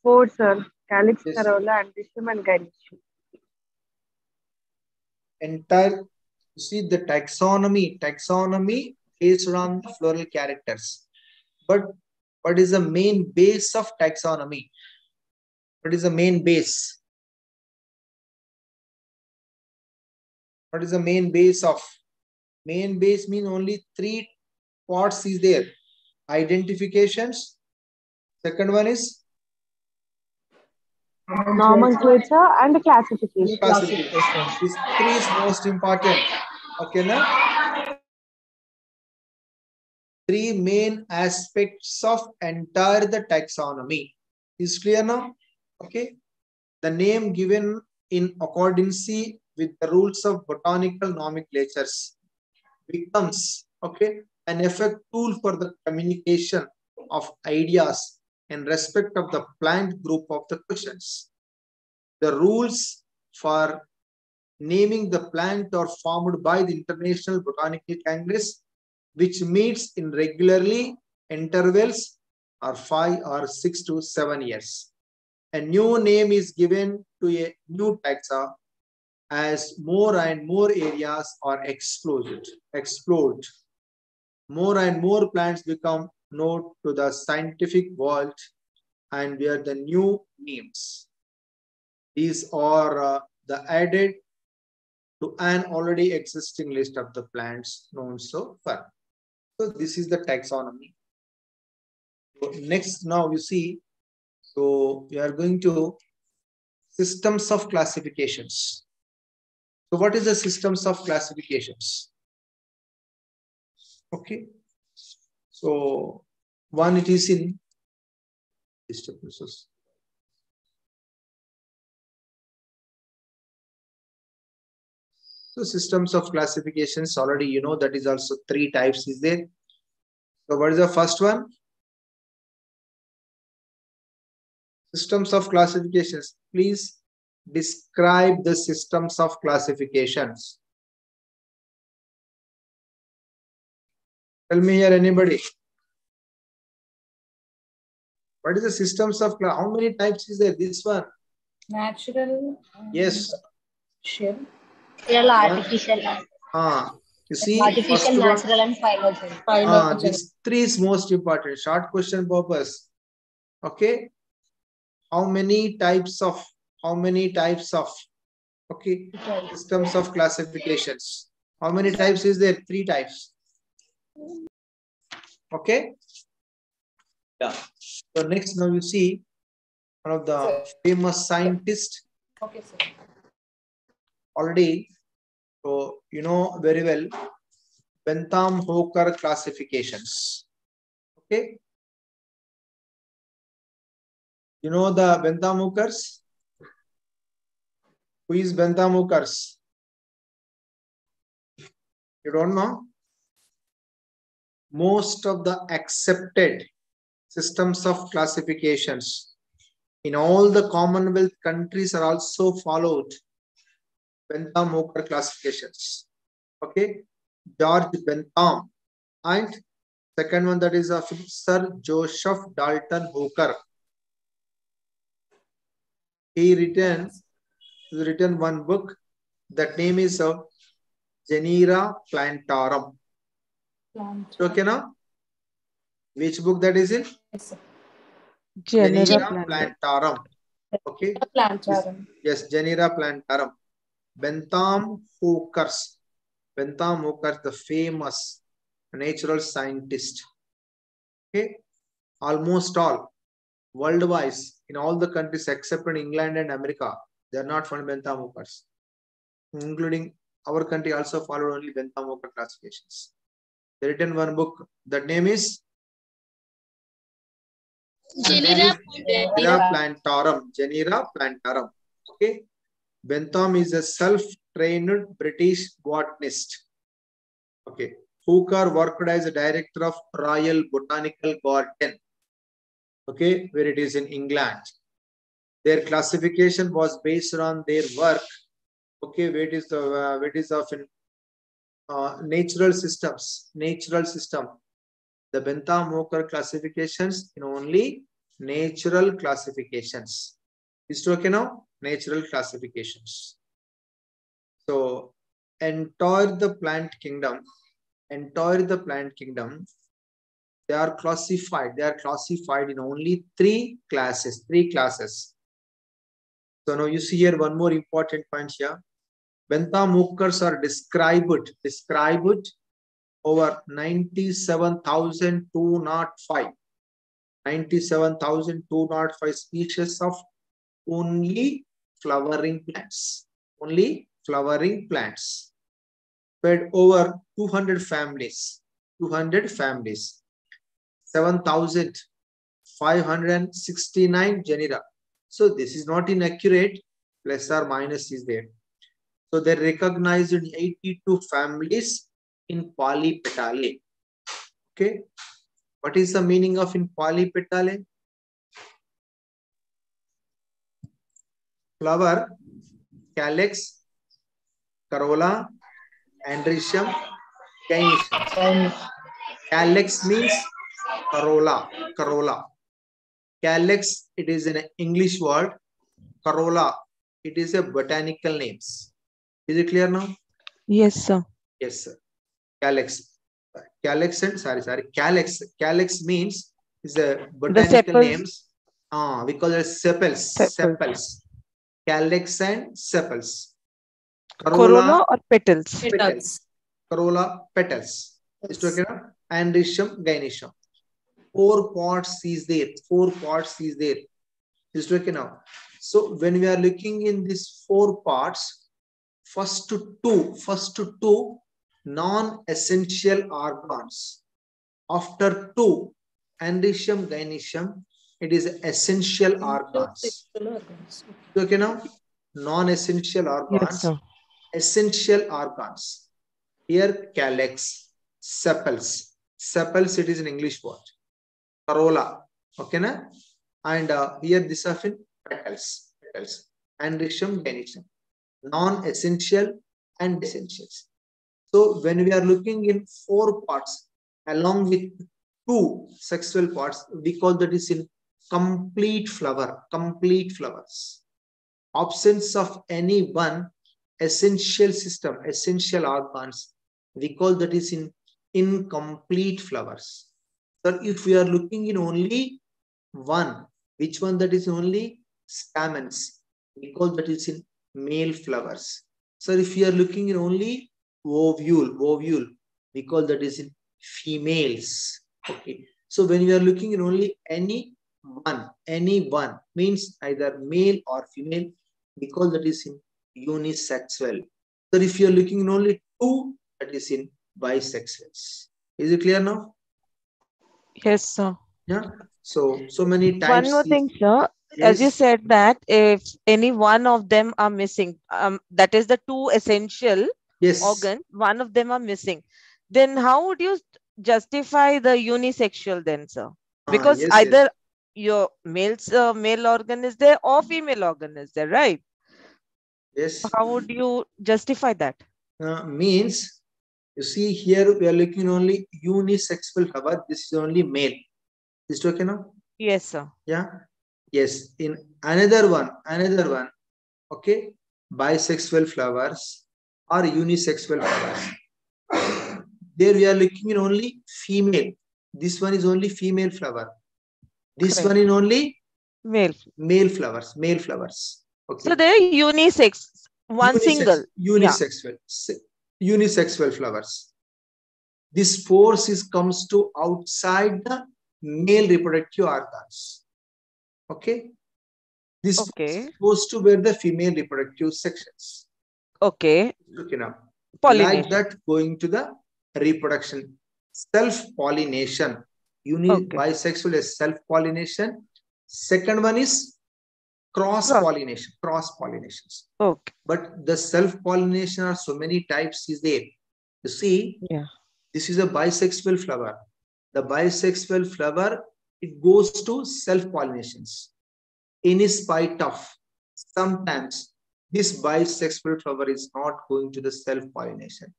4, sir. Calyx, Yes. corolla, androecium, and gynoecium. Entire, you see the taxonomy based on floral characters. But what is the main base of taxonomy? What is the main base? What is the main base of? Main base means only 3 parts is there. Identifications. Second one is nomenclature, and classification. Classification. These three is most important. Okay, na? Three main aspects of entire the taxonomy. Is clear now? Okay. The name given in accordance with the rules of botanical nomenclatures becomes, okay, an effective tool for the communication of ideas in respect of the plant group of the questions. The rules for naming the plant are formed by the International Botanical Congress, which meets in regularly intervals or 5 or 6 to 7 years. A new name is given to a new taxa as more and more areas are explored. More and more plants become known to the scientific world and where the new names. These are the added to an already existing list of the plants known so far. So this is the taxonomy. So next, now you see, so we are going to systems of classifications. So what is the systems of classifications? Okay. So one, it is in distributions. So systems of classifications, already you know that is also 3 types is there. So what is the first one? Systems of classifications. Please describe the systems of classifications. Tell me here, anybody. What is the systems of class? How many types is there? This one. Natural. Yes. Real, artificial. You see, artificial, natural, and phylogen. These 3 is most important. Short question purpose. Okay. How many types of? Okay. Systems of classifications. How many types is there? 3 types. Okay. Yeah. So next, now you see one of the famous scientists. Okay, sir. Already, so you know very well Bentham-Hooker classifications. Okay. You know the Bentham-Hookers? Who is Bentham-Hookers? You don't know? Most of the accepted systems of classifications in all the Commonwealth countries are also followed Bentham-Hooker classifications. Okay. George Bentham, and second one, that is of Sir Joseph Dalton Hooker. He written one book. That name is Genera Plantarum. Okay, now which book that is it? Yes, Genera Plantarum. Okay. Plantarum. Yes, Genera Plantarum. Bentham-Hooker, the famous natural scientist. Okay. Almost all worldwide in all the countries except in England and America, they are not found Bentham-Hookers. Including our country also followed only Bentham-Hooker classifications. They written one book. That name is Genera Plantarum. Genera Plantarum. Okay. Bentham is a self-trained British botanist. Okay. Hooker worked as a director of Royal Botanical Garden. Okay, where it is in England. Their classification was based on their work. Okay, where it is of natural systems. Natural system. The Bentham-Hooker classifications in only natural classifications. Is it okay now? Natural classifications. So, entire the plant kingdom, they are classified in only 3 classes. So now you see here one more important point here. Bentham-Hookers are described over 97,205 species of only flowering plants. Only flowering plants. Spread over 200 families. 200 families. 7,569 genera. So this is not inaccurate. Plus or minus is there. So they recognized 82 families in polypetalae. Okay. What is the meaning of in polypetalae? Flower, calyx, corolla, androecium, gynoecium. Calyx means corolla. Corolla. Calyx, it is an English word. Corolla, it is a botanical names. Is it clear now? Yes, sir. Yes, sir. Calyx. Calyx and calyx. Calyx means is a botanical names. We call it sepals. Sepals. Calyx and sepals. Corolla or petals? Petals. Corolla, petals. Is it okay now? Androecium, gynoecium. 4 parts is there. 4 parts is there. Is it okay now? So when we are looking in these 4 parts, first two non-essential organs. After 2, androecium, gynoecium, it is essential organs. Okay now? Non-essential organs, yes, sir. Essential organs. Here calyx, sepals. Sepals, it is an English word. Corolla. Okay na? And here this of in petals. Petals. Androecium, gynoecium. Non-essential and essentials. So when we are looking in 4 parts along with 2 sexual parts, we call that is in complete flower. Complete flowers. Absence of any one essential system, essential organs, we call that is in incomplete flowers. So if we are looking in only one, which one that is only stamens, we call that is in male flowers. So if you are looking in only ovule, we call that is in females. Okay. So when we are looking in only any one means either male or female, we call that is in unisexual. So if you are looking in only 2, that is in bisexuals. Is it clear now? Yes, sir. Yeah. So many types. One more thing, sir. Yes. As you said that if any one of them are missing, that is the 2 essential organs, one of them are missing, then how would you justify the unisexual then, sir? Because either your male organ is there or female organ is there, right? Yes. How would you justify that? Means, you see here we are looking only unisexual flower. This is only male. Is it okay now? Yes, sir. Yeah. Yes. In another one. Okay. Bisexual flowers or unisexual flowers. There we are looking in only female. This one is only female flower. This Correct. one is only male flowers. Male flowers. Okay. So they are unisex. Single. Unisexual. Yeah. Unisexual flowers. This force comes to outside the male reproductive organs. Okay. This goes to where the female reproductive sections. Okay. Okay now. Pollination. Like that going to the reproduction. Self-pollination. Bisexual is self-pollination. Second one is cross-pollination. Cross-pollinations. Okay. But the self-pollination are so many types is there. You see, this is a bisexual flower. The bisexual flower, it goes to self-pollinations. In spite of, sometimes this bisexual flower is not going to the self-pollination.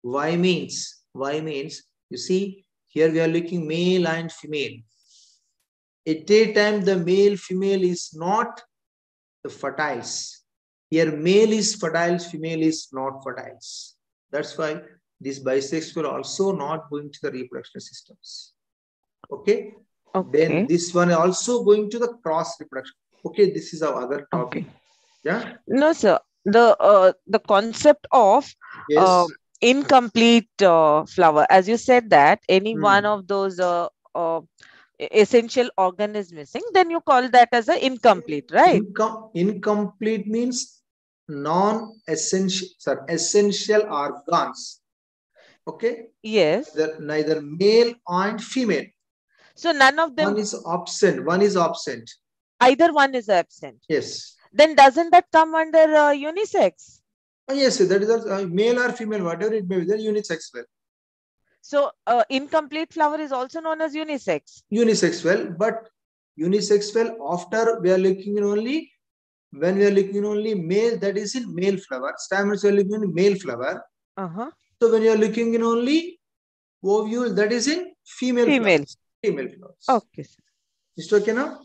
Why means, you see, here we are looking male and female. At a time, the male, female is not the fertiles. Here, male is fertiles, female is not fertiles. That's why this bisexual also not going to the reproduction systems. Okay. Then this one also going to the cross reproduction. Okay, this is our other topic. Okay. Yeah. No, sir. The concept of incomplete flower, as you said that any one of those essential organ is missing, then you call that as an incomplete, right? Incomplete means non-essential, essential organs. Okay. Yes. Neither male and female. So none of them. One is absent. One is absent. Either one is absent. Yes. Then doesn't that come under unisex? Yes, that is male or female, whatever it may be, then unisex well. So incomplete flower is also known as unisex. Unisex well, but unisex well after we are looking in only, when we are looking in only male, that is in male flower. Stamens we are looking in male flower. So when you are looking in only ovule, that is in female. Flowers. Female flowers. Okay, sir. Is it okay now?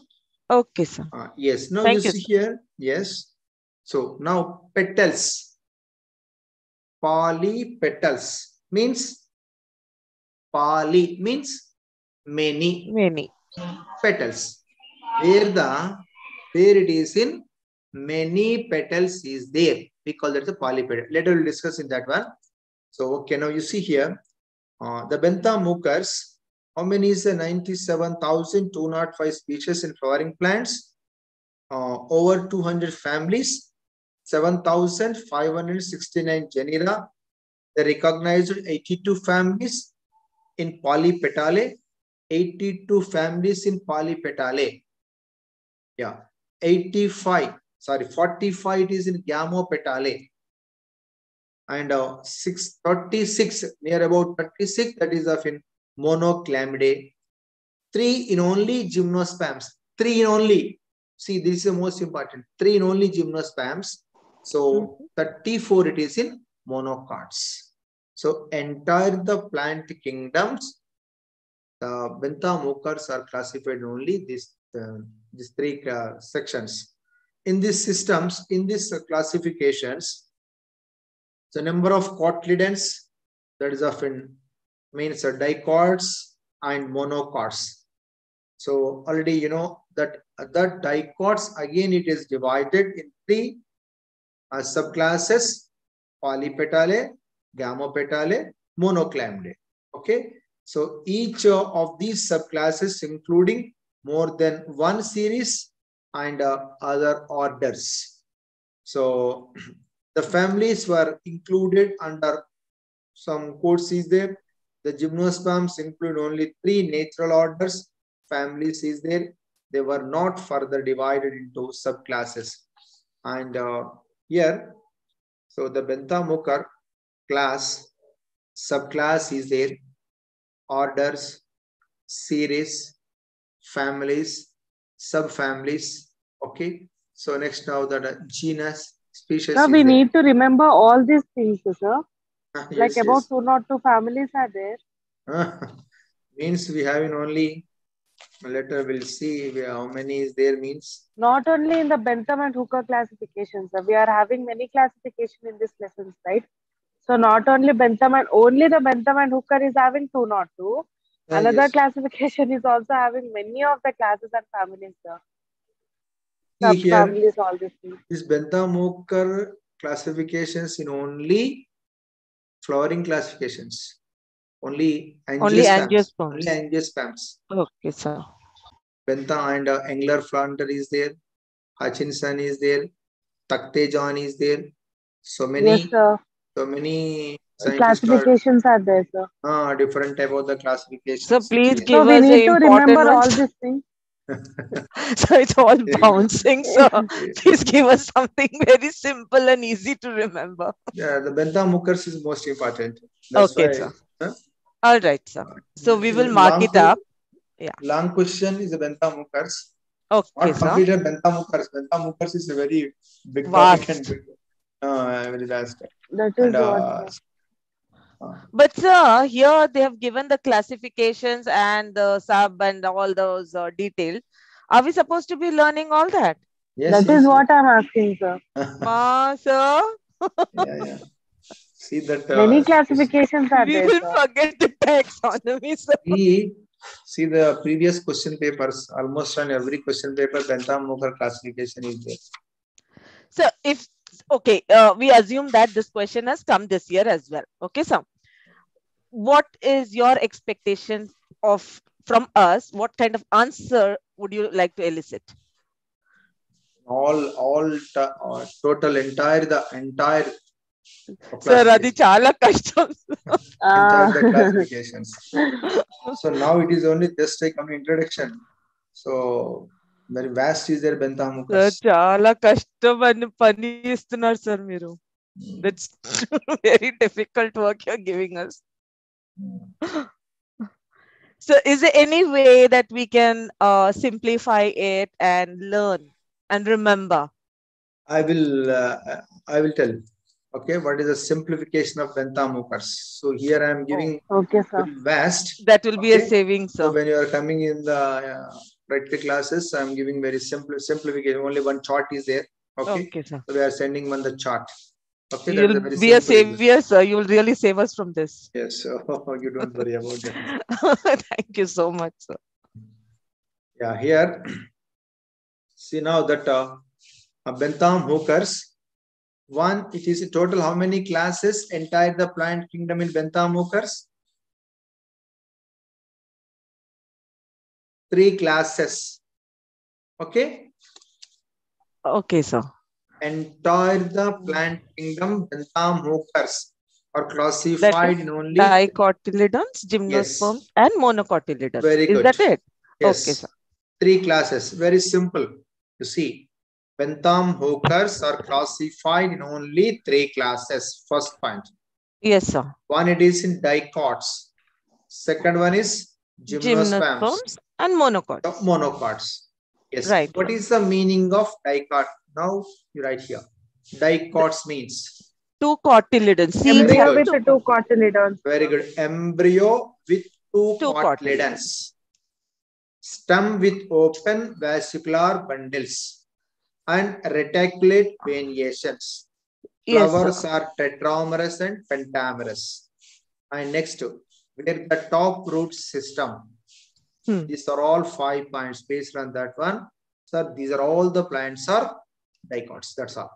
Okay, sir. Yes. Now Thank you see here. Yes. So now petals. Polypetals means, poly means many. Many. Petals. Where it is in many petals is there, we call that the polypetal. Later we'll discuss in that one. So okay, now you see here the benthamucas. How many is the 97,205 species in flowering plants? Over 200 families, 7,569 genera. They recognized 82 families in polypetale, 82 families in polypetale. Yeah, 45 it is in gamopetale. And 636, near about 36, that is of in monoclamidae. 3 in only gymnosperms. 3 in only. See, this is the most important. 3 in only gymnosperms. So 34 it is in monocots. So entire the plant kingdoms, the benthamucas are classified in only these 3 sections. In these systems, in these classifications, the number of cotyledons, that is often means dicots and monocots. So already you know that dicots, again it is divided in 3 subclasses: polypetale, gamopetale, monoclamidae. Okay. So each of these subclasses including more than one series and other orders. So the families were included under some codes is there. The gymnosperms include only 3 natural orders. Families is there. They were not further divided into subclasses. And here, so the benthamucas class, subclass is there. Orders, series, families, subfamilies. Okay. So next now the genus, species. Sir, we need to remember all these things, sir. Like yes, about 202 families are there. Means we have in only, later we'll see how many is there means. Not only in the Bentham and Hooker classifications, sir. We are having many classification in this lessons, right? So not only Bentham and only the Bentham and Hooker is having 202. Another classification is also having many of the classes and families, sir. Subfamilies, all these things. This benthamucas classifications in only flowering classifications. Only angiosperms. Only angiosperms. Okay, sir. Bentha and Engler planter is there. Hutchinson is there. Taktejan is there. So many. Yes, sir. So many classifications are there, sir. Different type of the classifications. So please give so we us need to remember ones. all these things. So it's all bouncing. So please give us something very simple and easy to remember. Yeah, the benthamucas is most important. That's okay, sir. All right, sir. So we will mark it up. Yeah. Long question is the benthamucas. Okay, not sir. completed benthamucas. Benthamucas is a very big topic and big, very vast. That is what. But sir, here they have given the classifications and the sub and all those details. Are we supposed to be learning all that? Yes. That is what I'm asking, sir. Sir. Yeah. See that. Many classifications are there. We will forget the taxonomy, sir. See the previous question papers. Almost on every question paper, benthamucas classification is there. So if okay, we assume that this question has come this year as well. Okay, sir. What is your expectation of from us, what kind of answer would you like to elicit? Total entire the entire Sir, adi chala kashtam. entire the classifications. So now it is only just a introduction. So very vast is their Benthamukhas. Sir, chala kashtam ani pani istunar sir meeru. That's very difficult work you're giving us. So is there any way that we can simplify it and learn and remember? I will tell. Okay, what is the simplification of Benthamukhas? So here I am giving very vast. That will be a saving, sir. So when you are coming in the practical classes, I am giving very simple simplification. Only one chart is there. Okay, sir. So we are sending one the chart. Okay, you'll be a savior, sir. You'll really save us from this. Yes, so you don't worry about that. Thank you so much, sir. Yeah, here, see now that Benthamukhas, one, it is a total how many classes entire the plant kingdom in Benthamukhas? 3 classes. Okay? Okay, sir. Entire the plant kingdom Benthamukhas are classified in only dicotyledons, gymnosperms, and monocotyledons. Very good. Is that it? Yes. Okay, sir. 3 classes. Very simple. You see, Benthamukhas are classified in only 3 classes. First point. Yes, sir. One, it is in dicots. Second one is gymnosperms and monocots. Monocots. Yes. Right. What is the meaning of dicot? Now you write here. Dicots means 2 cotyledons. Embryo with 2 cotyledons. Very good. Embryo with 2 cotyledons. Stem with open vesicular bundles and reticulate venations. Flowers are tetramerous and pentamerous. And next, where the top root system. These are all 5 points based on that one. Sir, these are all the plants are dicots. That's all.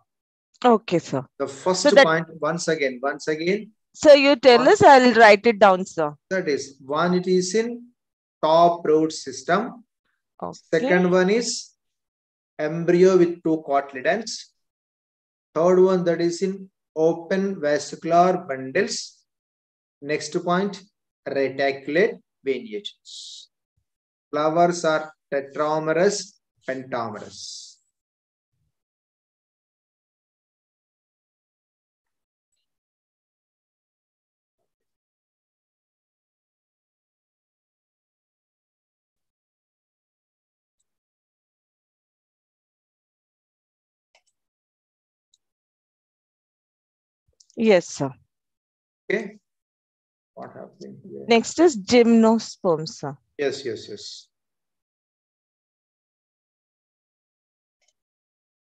Okay, sir. The first point, once again. Sir, you tell us, I'll write it down, sir. That is, one, it is in top root system. Okay. Second one is embryo with 2 cotyledons. Third one, that is in open vesicular bundles. Next point, reticulate venations. Flowers are tetramerous, pentamerous. Yes, sir. Okay. What happened here? Next is gymnosperms, sir. Yes.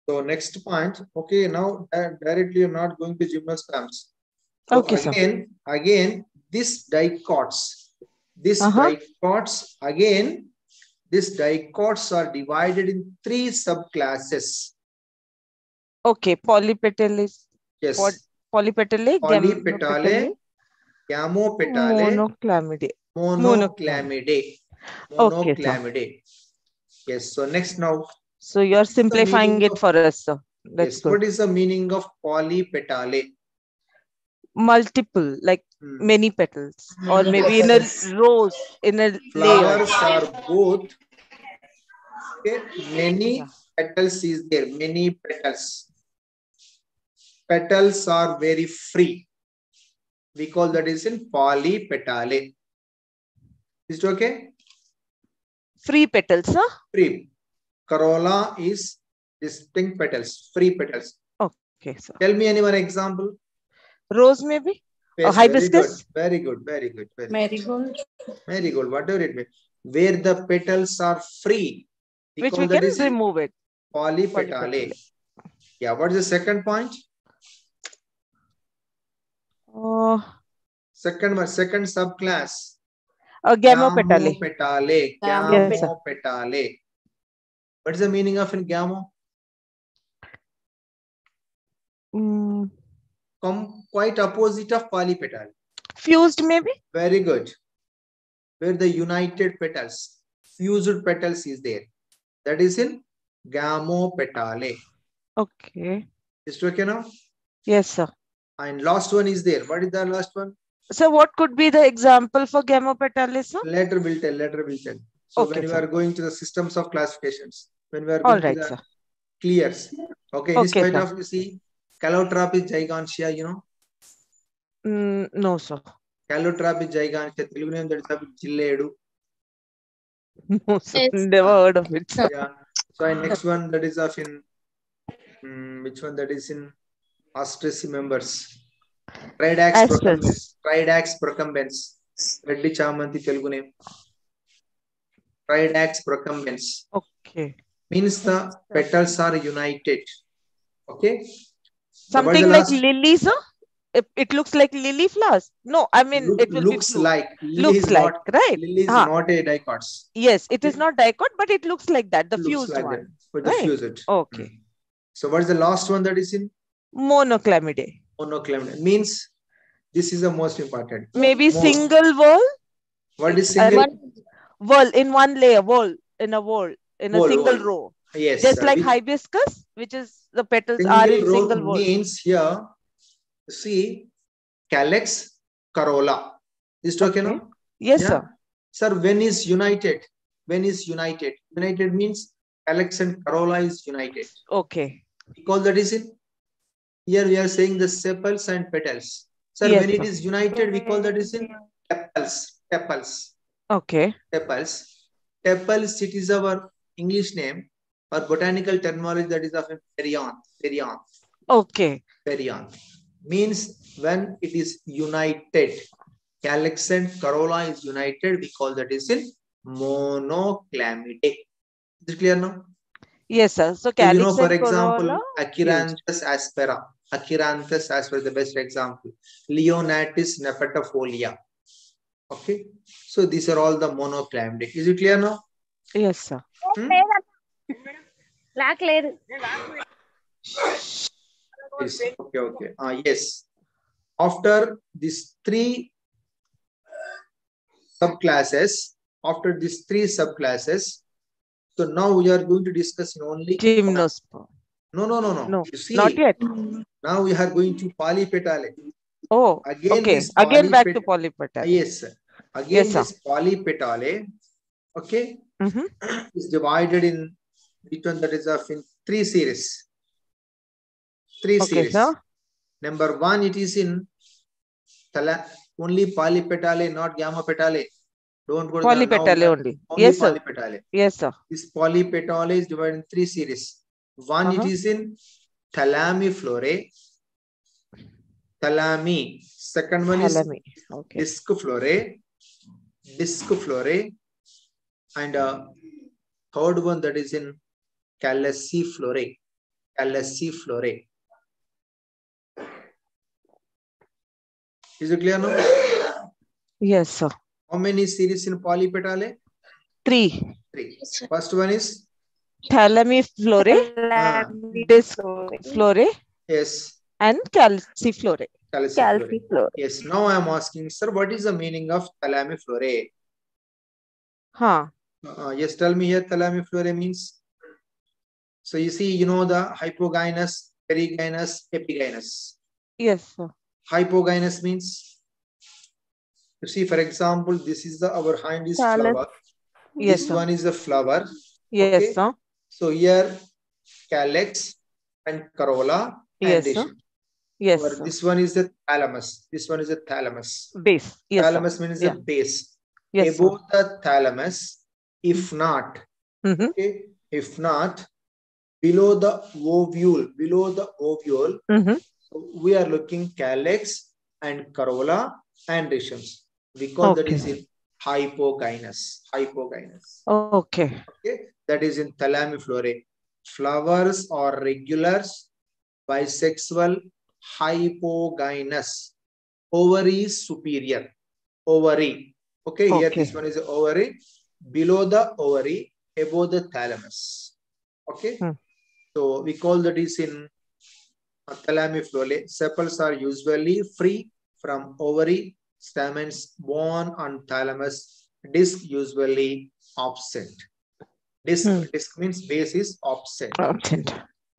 So next point. Okay, now directly you're not going to gymnosperms. So okay, again, this dicots. Dicots again. These dicots are divided in 3 subclasses. Okay, polypetale. Yes. Polypetale, gamopetale, monoclamidae. Yes. So next now. So you're simplifying it for us, sir. Yes. What is the meaning of polypetale? Multiple, like many petals, or maybe in a rose, in a flowers are both. Okay. Many petals is there. Many petals. Petals are very free. We call that is in polypetale. Is it okay? Free petals, sir? Free. Corolla is distinct petals. Free petals. Okay, sir. Tell me any one example. Rose maybe? Yes, hibiscus? Very good. Marigold. Marigold, whatever it may. Where the petals are free. Which we can remove it. Polypetale. Yeah, what is the second point? Second subclass. Gamopetale. Gamopetale. What is the meaning of in gamo? Quite opposite of polypetale. Fused maybe? Very good. where the united petals, fused petals is there. That is in gamopetale. Okay. Is it okay now? Yes, sir. And last one is there. What is the last one? So what could be the example for gamopetale, sir? Later will tell. Later will tell. So Okay, when we sir. are going to the systems of classifications, when we are All going right, to the sir. clears. Okay, in Okay, spite sir. of, you see, Calotropis gigantea, you know? No, sir. Calotropis gigantea, Telugu name that is Jilledu. No, sir. Yes. Never heard of it, sir. Yeah. So next one that is of in which one that is in Astraceae members. Tridax procumbens. Tridax procumbens. Reddy Chamanti Telugu name. Tridax procumbens. Okay. Means the petals are united. Okay. Something like lily, sir? It looks like lily flowers. No, I mean it will looks be blue. like Looks is like, not right? lily is not a dicots. Yes, it is not dicot, but it looks like that. The Looks fused like one. that. But the Right? fused. Okay. So what is the last one that is in? Monoclamidae. Monoclamidae. Means this is the most important. Maybe single whorl. What is single? Whorl in one layer. Whorl in a whorl in a single row. Yes. Just like hibiscus, which is the petals single are in row single whorl. Means here, see, calyx, corolla. Is it okay now? Yes, sir. Sir, when is united? When is united? United means calyx and corolla is united. Okay. Because that is in. Here we are saying the sepals and petals. Sir, Yes, when it sir. is united, we call that is in tepals. Tepals. Okay. Tepals. Tepals, it is our English name or botanical terminology that is of perion. Perion. Okay. Perion. Means when it is united. Calyx and corolla is united, we call that is in monoclamidae. Is it clear now? Yes, sir. So, So, you calyx know, for and example, corolla. Acheranthus aspera. Acheranthus aspera is the best example. Leonatis nepetifolia. Okay. So, these are all the monoclamidae. Is it clear now? Yes, sir. Yes. Okay. Yes. After these three subclasses, so now we are going to discuss in only Gymnosperm. No. You see, not yet. Now we are going to polypetale. Oh, again, okay. Again back to polypetale. Yes. Again, this polypetale, okay, is divided in which one that is of in three series. Sir. Number one, it is in only polypetale, not gamopetale. Don't go to polypetale only. Only Yes, sir. polypetale. Yes, sir. This polypetale is divided in three series. One, it is in thalamiflorae. Thalami. Second one is discflorae. And third one that is in calliciflorae. Is it clear now? Yes, sir. How many series in polypetale? Three. First one is Thalamiflorae, discflorae, yes, and calciflorae. Yes. Now I am asking, sir, what is the meaning of thalamiflorae? Yes, tell me here. Thalamiflorae means. So you see, you know the hypogynous, perigynous, epigynous. Yes, sir. Hypogynous means. You see, for example, this is our hind is flower. Yes, this sir. one is the flower. Yes, okay? sir. So here calyx and corolla. Yes, and sir. Yes, sir. This one is the thalamus. This one is the thalamus. Base. Yes, thalamus sir. means the base. Yes, Above sir. the thalamus, if not, okay, if not, below the ovule, so we are looking calyx and corolla and rhizomes. We call that is in hypogynous. Okay. That is in thalamiflorae. Flowers are regulars, bisexual, hypogynous. Ovary is superior. Ovary. Okay, here this one is the ovary. Below the ovary, above the thalamus. Okay. So we call that is in thalamiflorae. Sepals are usually free from ovary. Stamens born on thalamus. Disc usually offset. Disc means base is offset.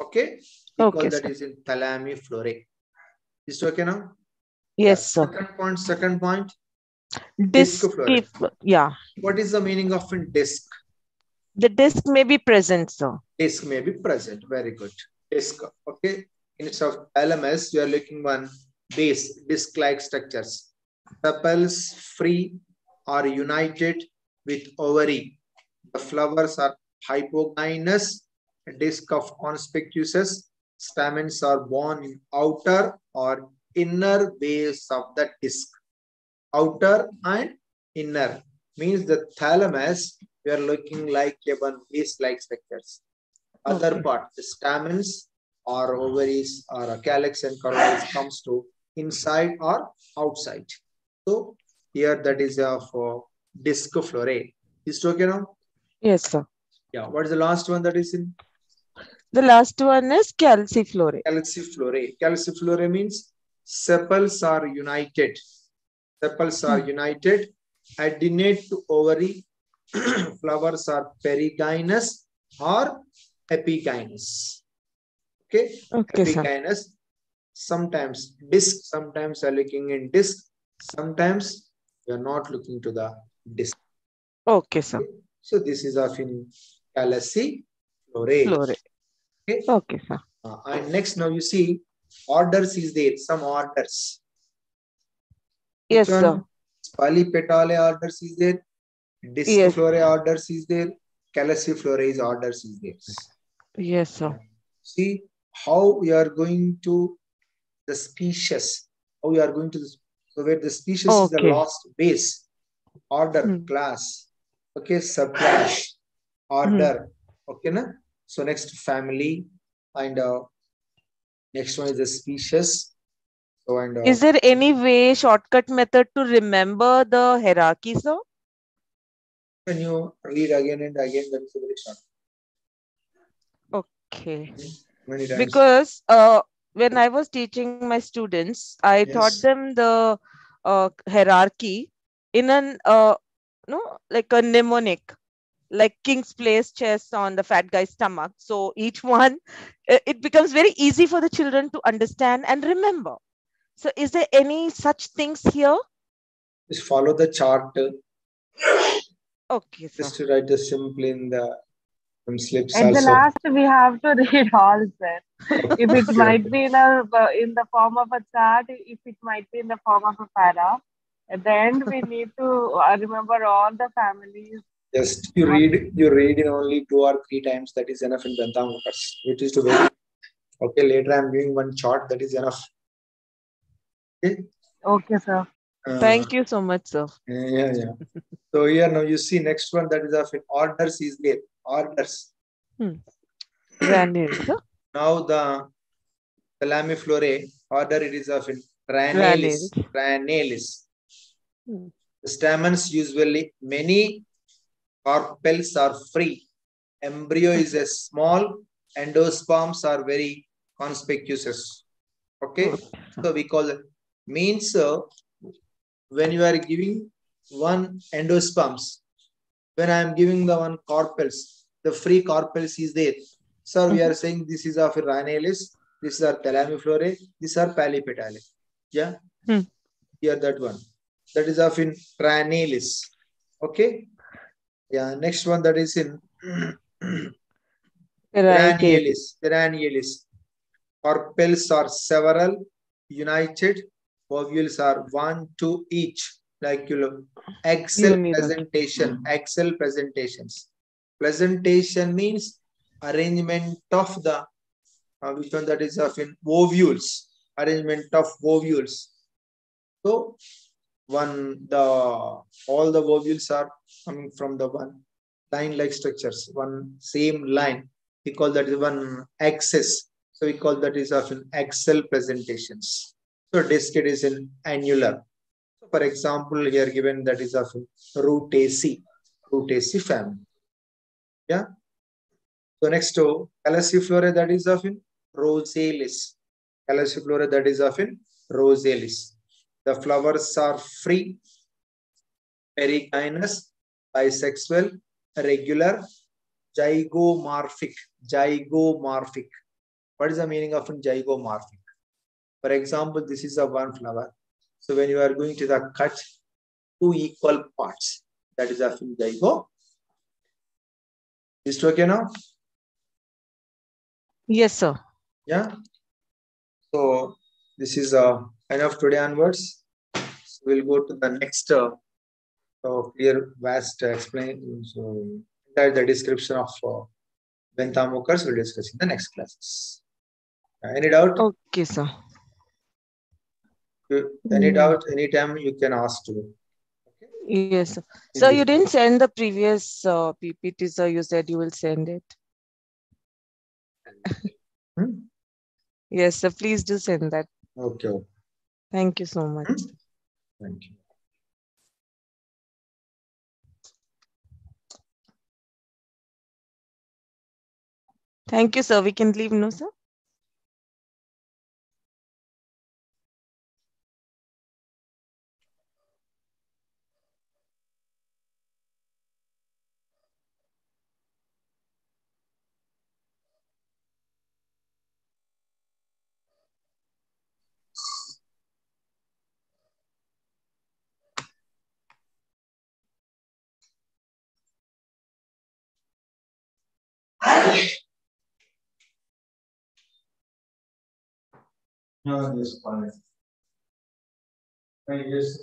Okay? We call that is in thalamiflorae. Is it okay now? Yes, sir. Second point. Disc Discoflorae. Yeah. What is the meaning of a disc? The disc may be present, sir. Disc may be present. Very good. Disc. Okay. Instead of thalamus, you are looking one base, disc-like structures. Sepals free or united with ovary. The flowers are hypogynous. Disc of conspicuous. Stamens are born in outer or inner base of the disc. Outer and inner means the thalamus. We are looking like a one base-like structures. Other part, the stamens or ovaries or a calyx and corolla comes to inside or outside. So here that is for discoflorae. Is it okay now? Yes, sir. Yeah. What is the last one that is in? The last one is calciflorae. Calciflorae. Calciflorae means sepals are united. Sepals are united. Adenate to ovary. Flowers are perigynous or epigynous. Okay. Epigynous. Sir. Sometimes disc, sometimes are looking in disc, sometimes we are not looking to the disc. Okay, sir. Okay. So this is of in calciflorae. Okay. Okay, sir. And next now you see orders is there, some orders. Yes, sir. Polypetale orders is there, discoflorae orders is there, calciflorae orders is there. Yes, sir. See how we are going to the species, how we are going to so where the species is the last base, order, class, okay, subclass, order, okay, na? So next family and next one is the species. So and is there any way shortcut method to remember the hierarchy, sir? Can you read again and again? That is very short. Okay. Because when I was teaching my students, I taught them the hierarchy in an like a mnemonic, like king's place, chess on the fat guy's stomach. So each one, it becomes very easy for the children to understand and remember. So is there any such things here? Just follow the chart. Okay, sir. Just to write this simply in the slips. At the last, we have to read all, sir. If it might be in the form of a chart, if it might be in the form of a para, at the end we need to remember all the families. Just you read in only 2 or 3 times. That is enough in Bantamukas. It is to wait. Okay, later I am giving one chart. That is enough. Okay. Okay, sir. Thank you so much, sir. Yeah. So here now you see next one that is of orders is there. Orders. Granules. Now the thalamiflorae order it is of Ranalis. The stamens usually many, carpels are free. Embryo is a small. Endosperms are very conspicuous. Okay, so we call it means when you are giving one endosperms, when I am giving the one carpels, the free carpels is there. So we are saying this is of Ranalis, this is our thalamiflorae, these are polypetale. Yeah, here that one. That is of in Ranalis. Okay. Yeah, next one that is in Granules. Carpels are several, united. Ovules are 1, 2 each. Like you look, Excel presentations. Presentation means arrangement of the which one that is of in ovules. Arrangement of ovules. So all the ovules are coming from the one line-like structures, one same line. We call that one axis. So we call that is of Excel presentations. So disc it is in annular. So for example, here given that is of Rutaceae family. Yeah. So next to Calciflorae that is of in Rosalis. Calciflorae that is of in Rosalis. The flowers are free, perigynous, bisexual, regular, zygomorphic. Zygomorphic. What is the meaning of zygomorphic? For example, this is a one flower. So when you are going to the cut 2 equal parts, that is a zygo. Is it okay now? Yes, sir. Yeah. So this is enough today onwards. So we'll go to the next clear, vast explain. So that the description of benthamochores we'll discuss in the next classes. Any doubt? Okay, sir. Any doubt? Anytime you can ask to me. Okay? Yes, sir. So you didn't send the previous PPT, sir. You said you will send it. Yes, sir. Please do send that. Okay. Thank you so much. Thank you. Thank you, sir. We can leave, no, sir? No, this fine. Yes.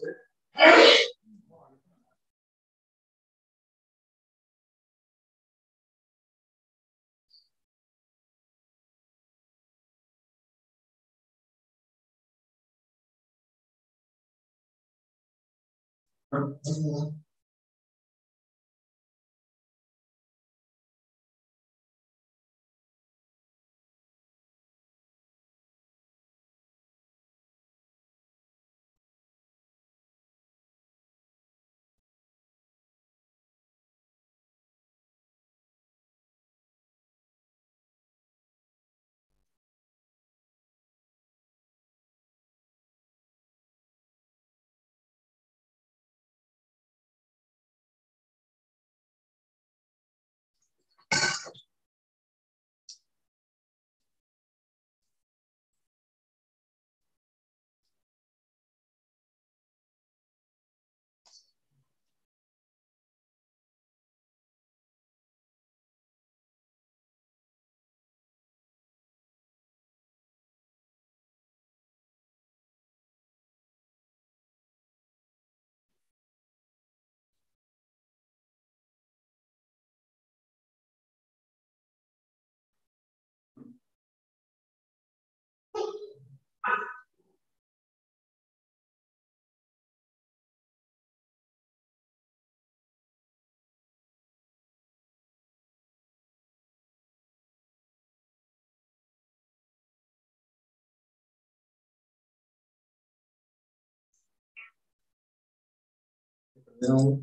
No.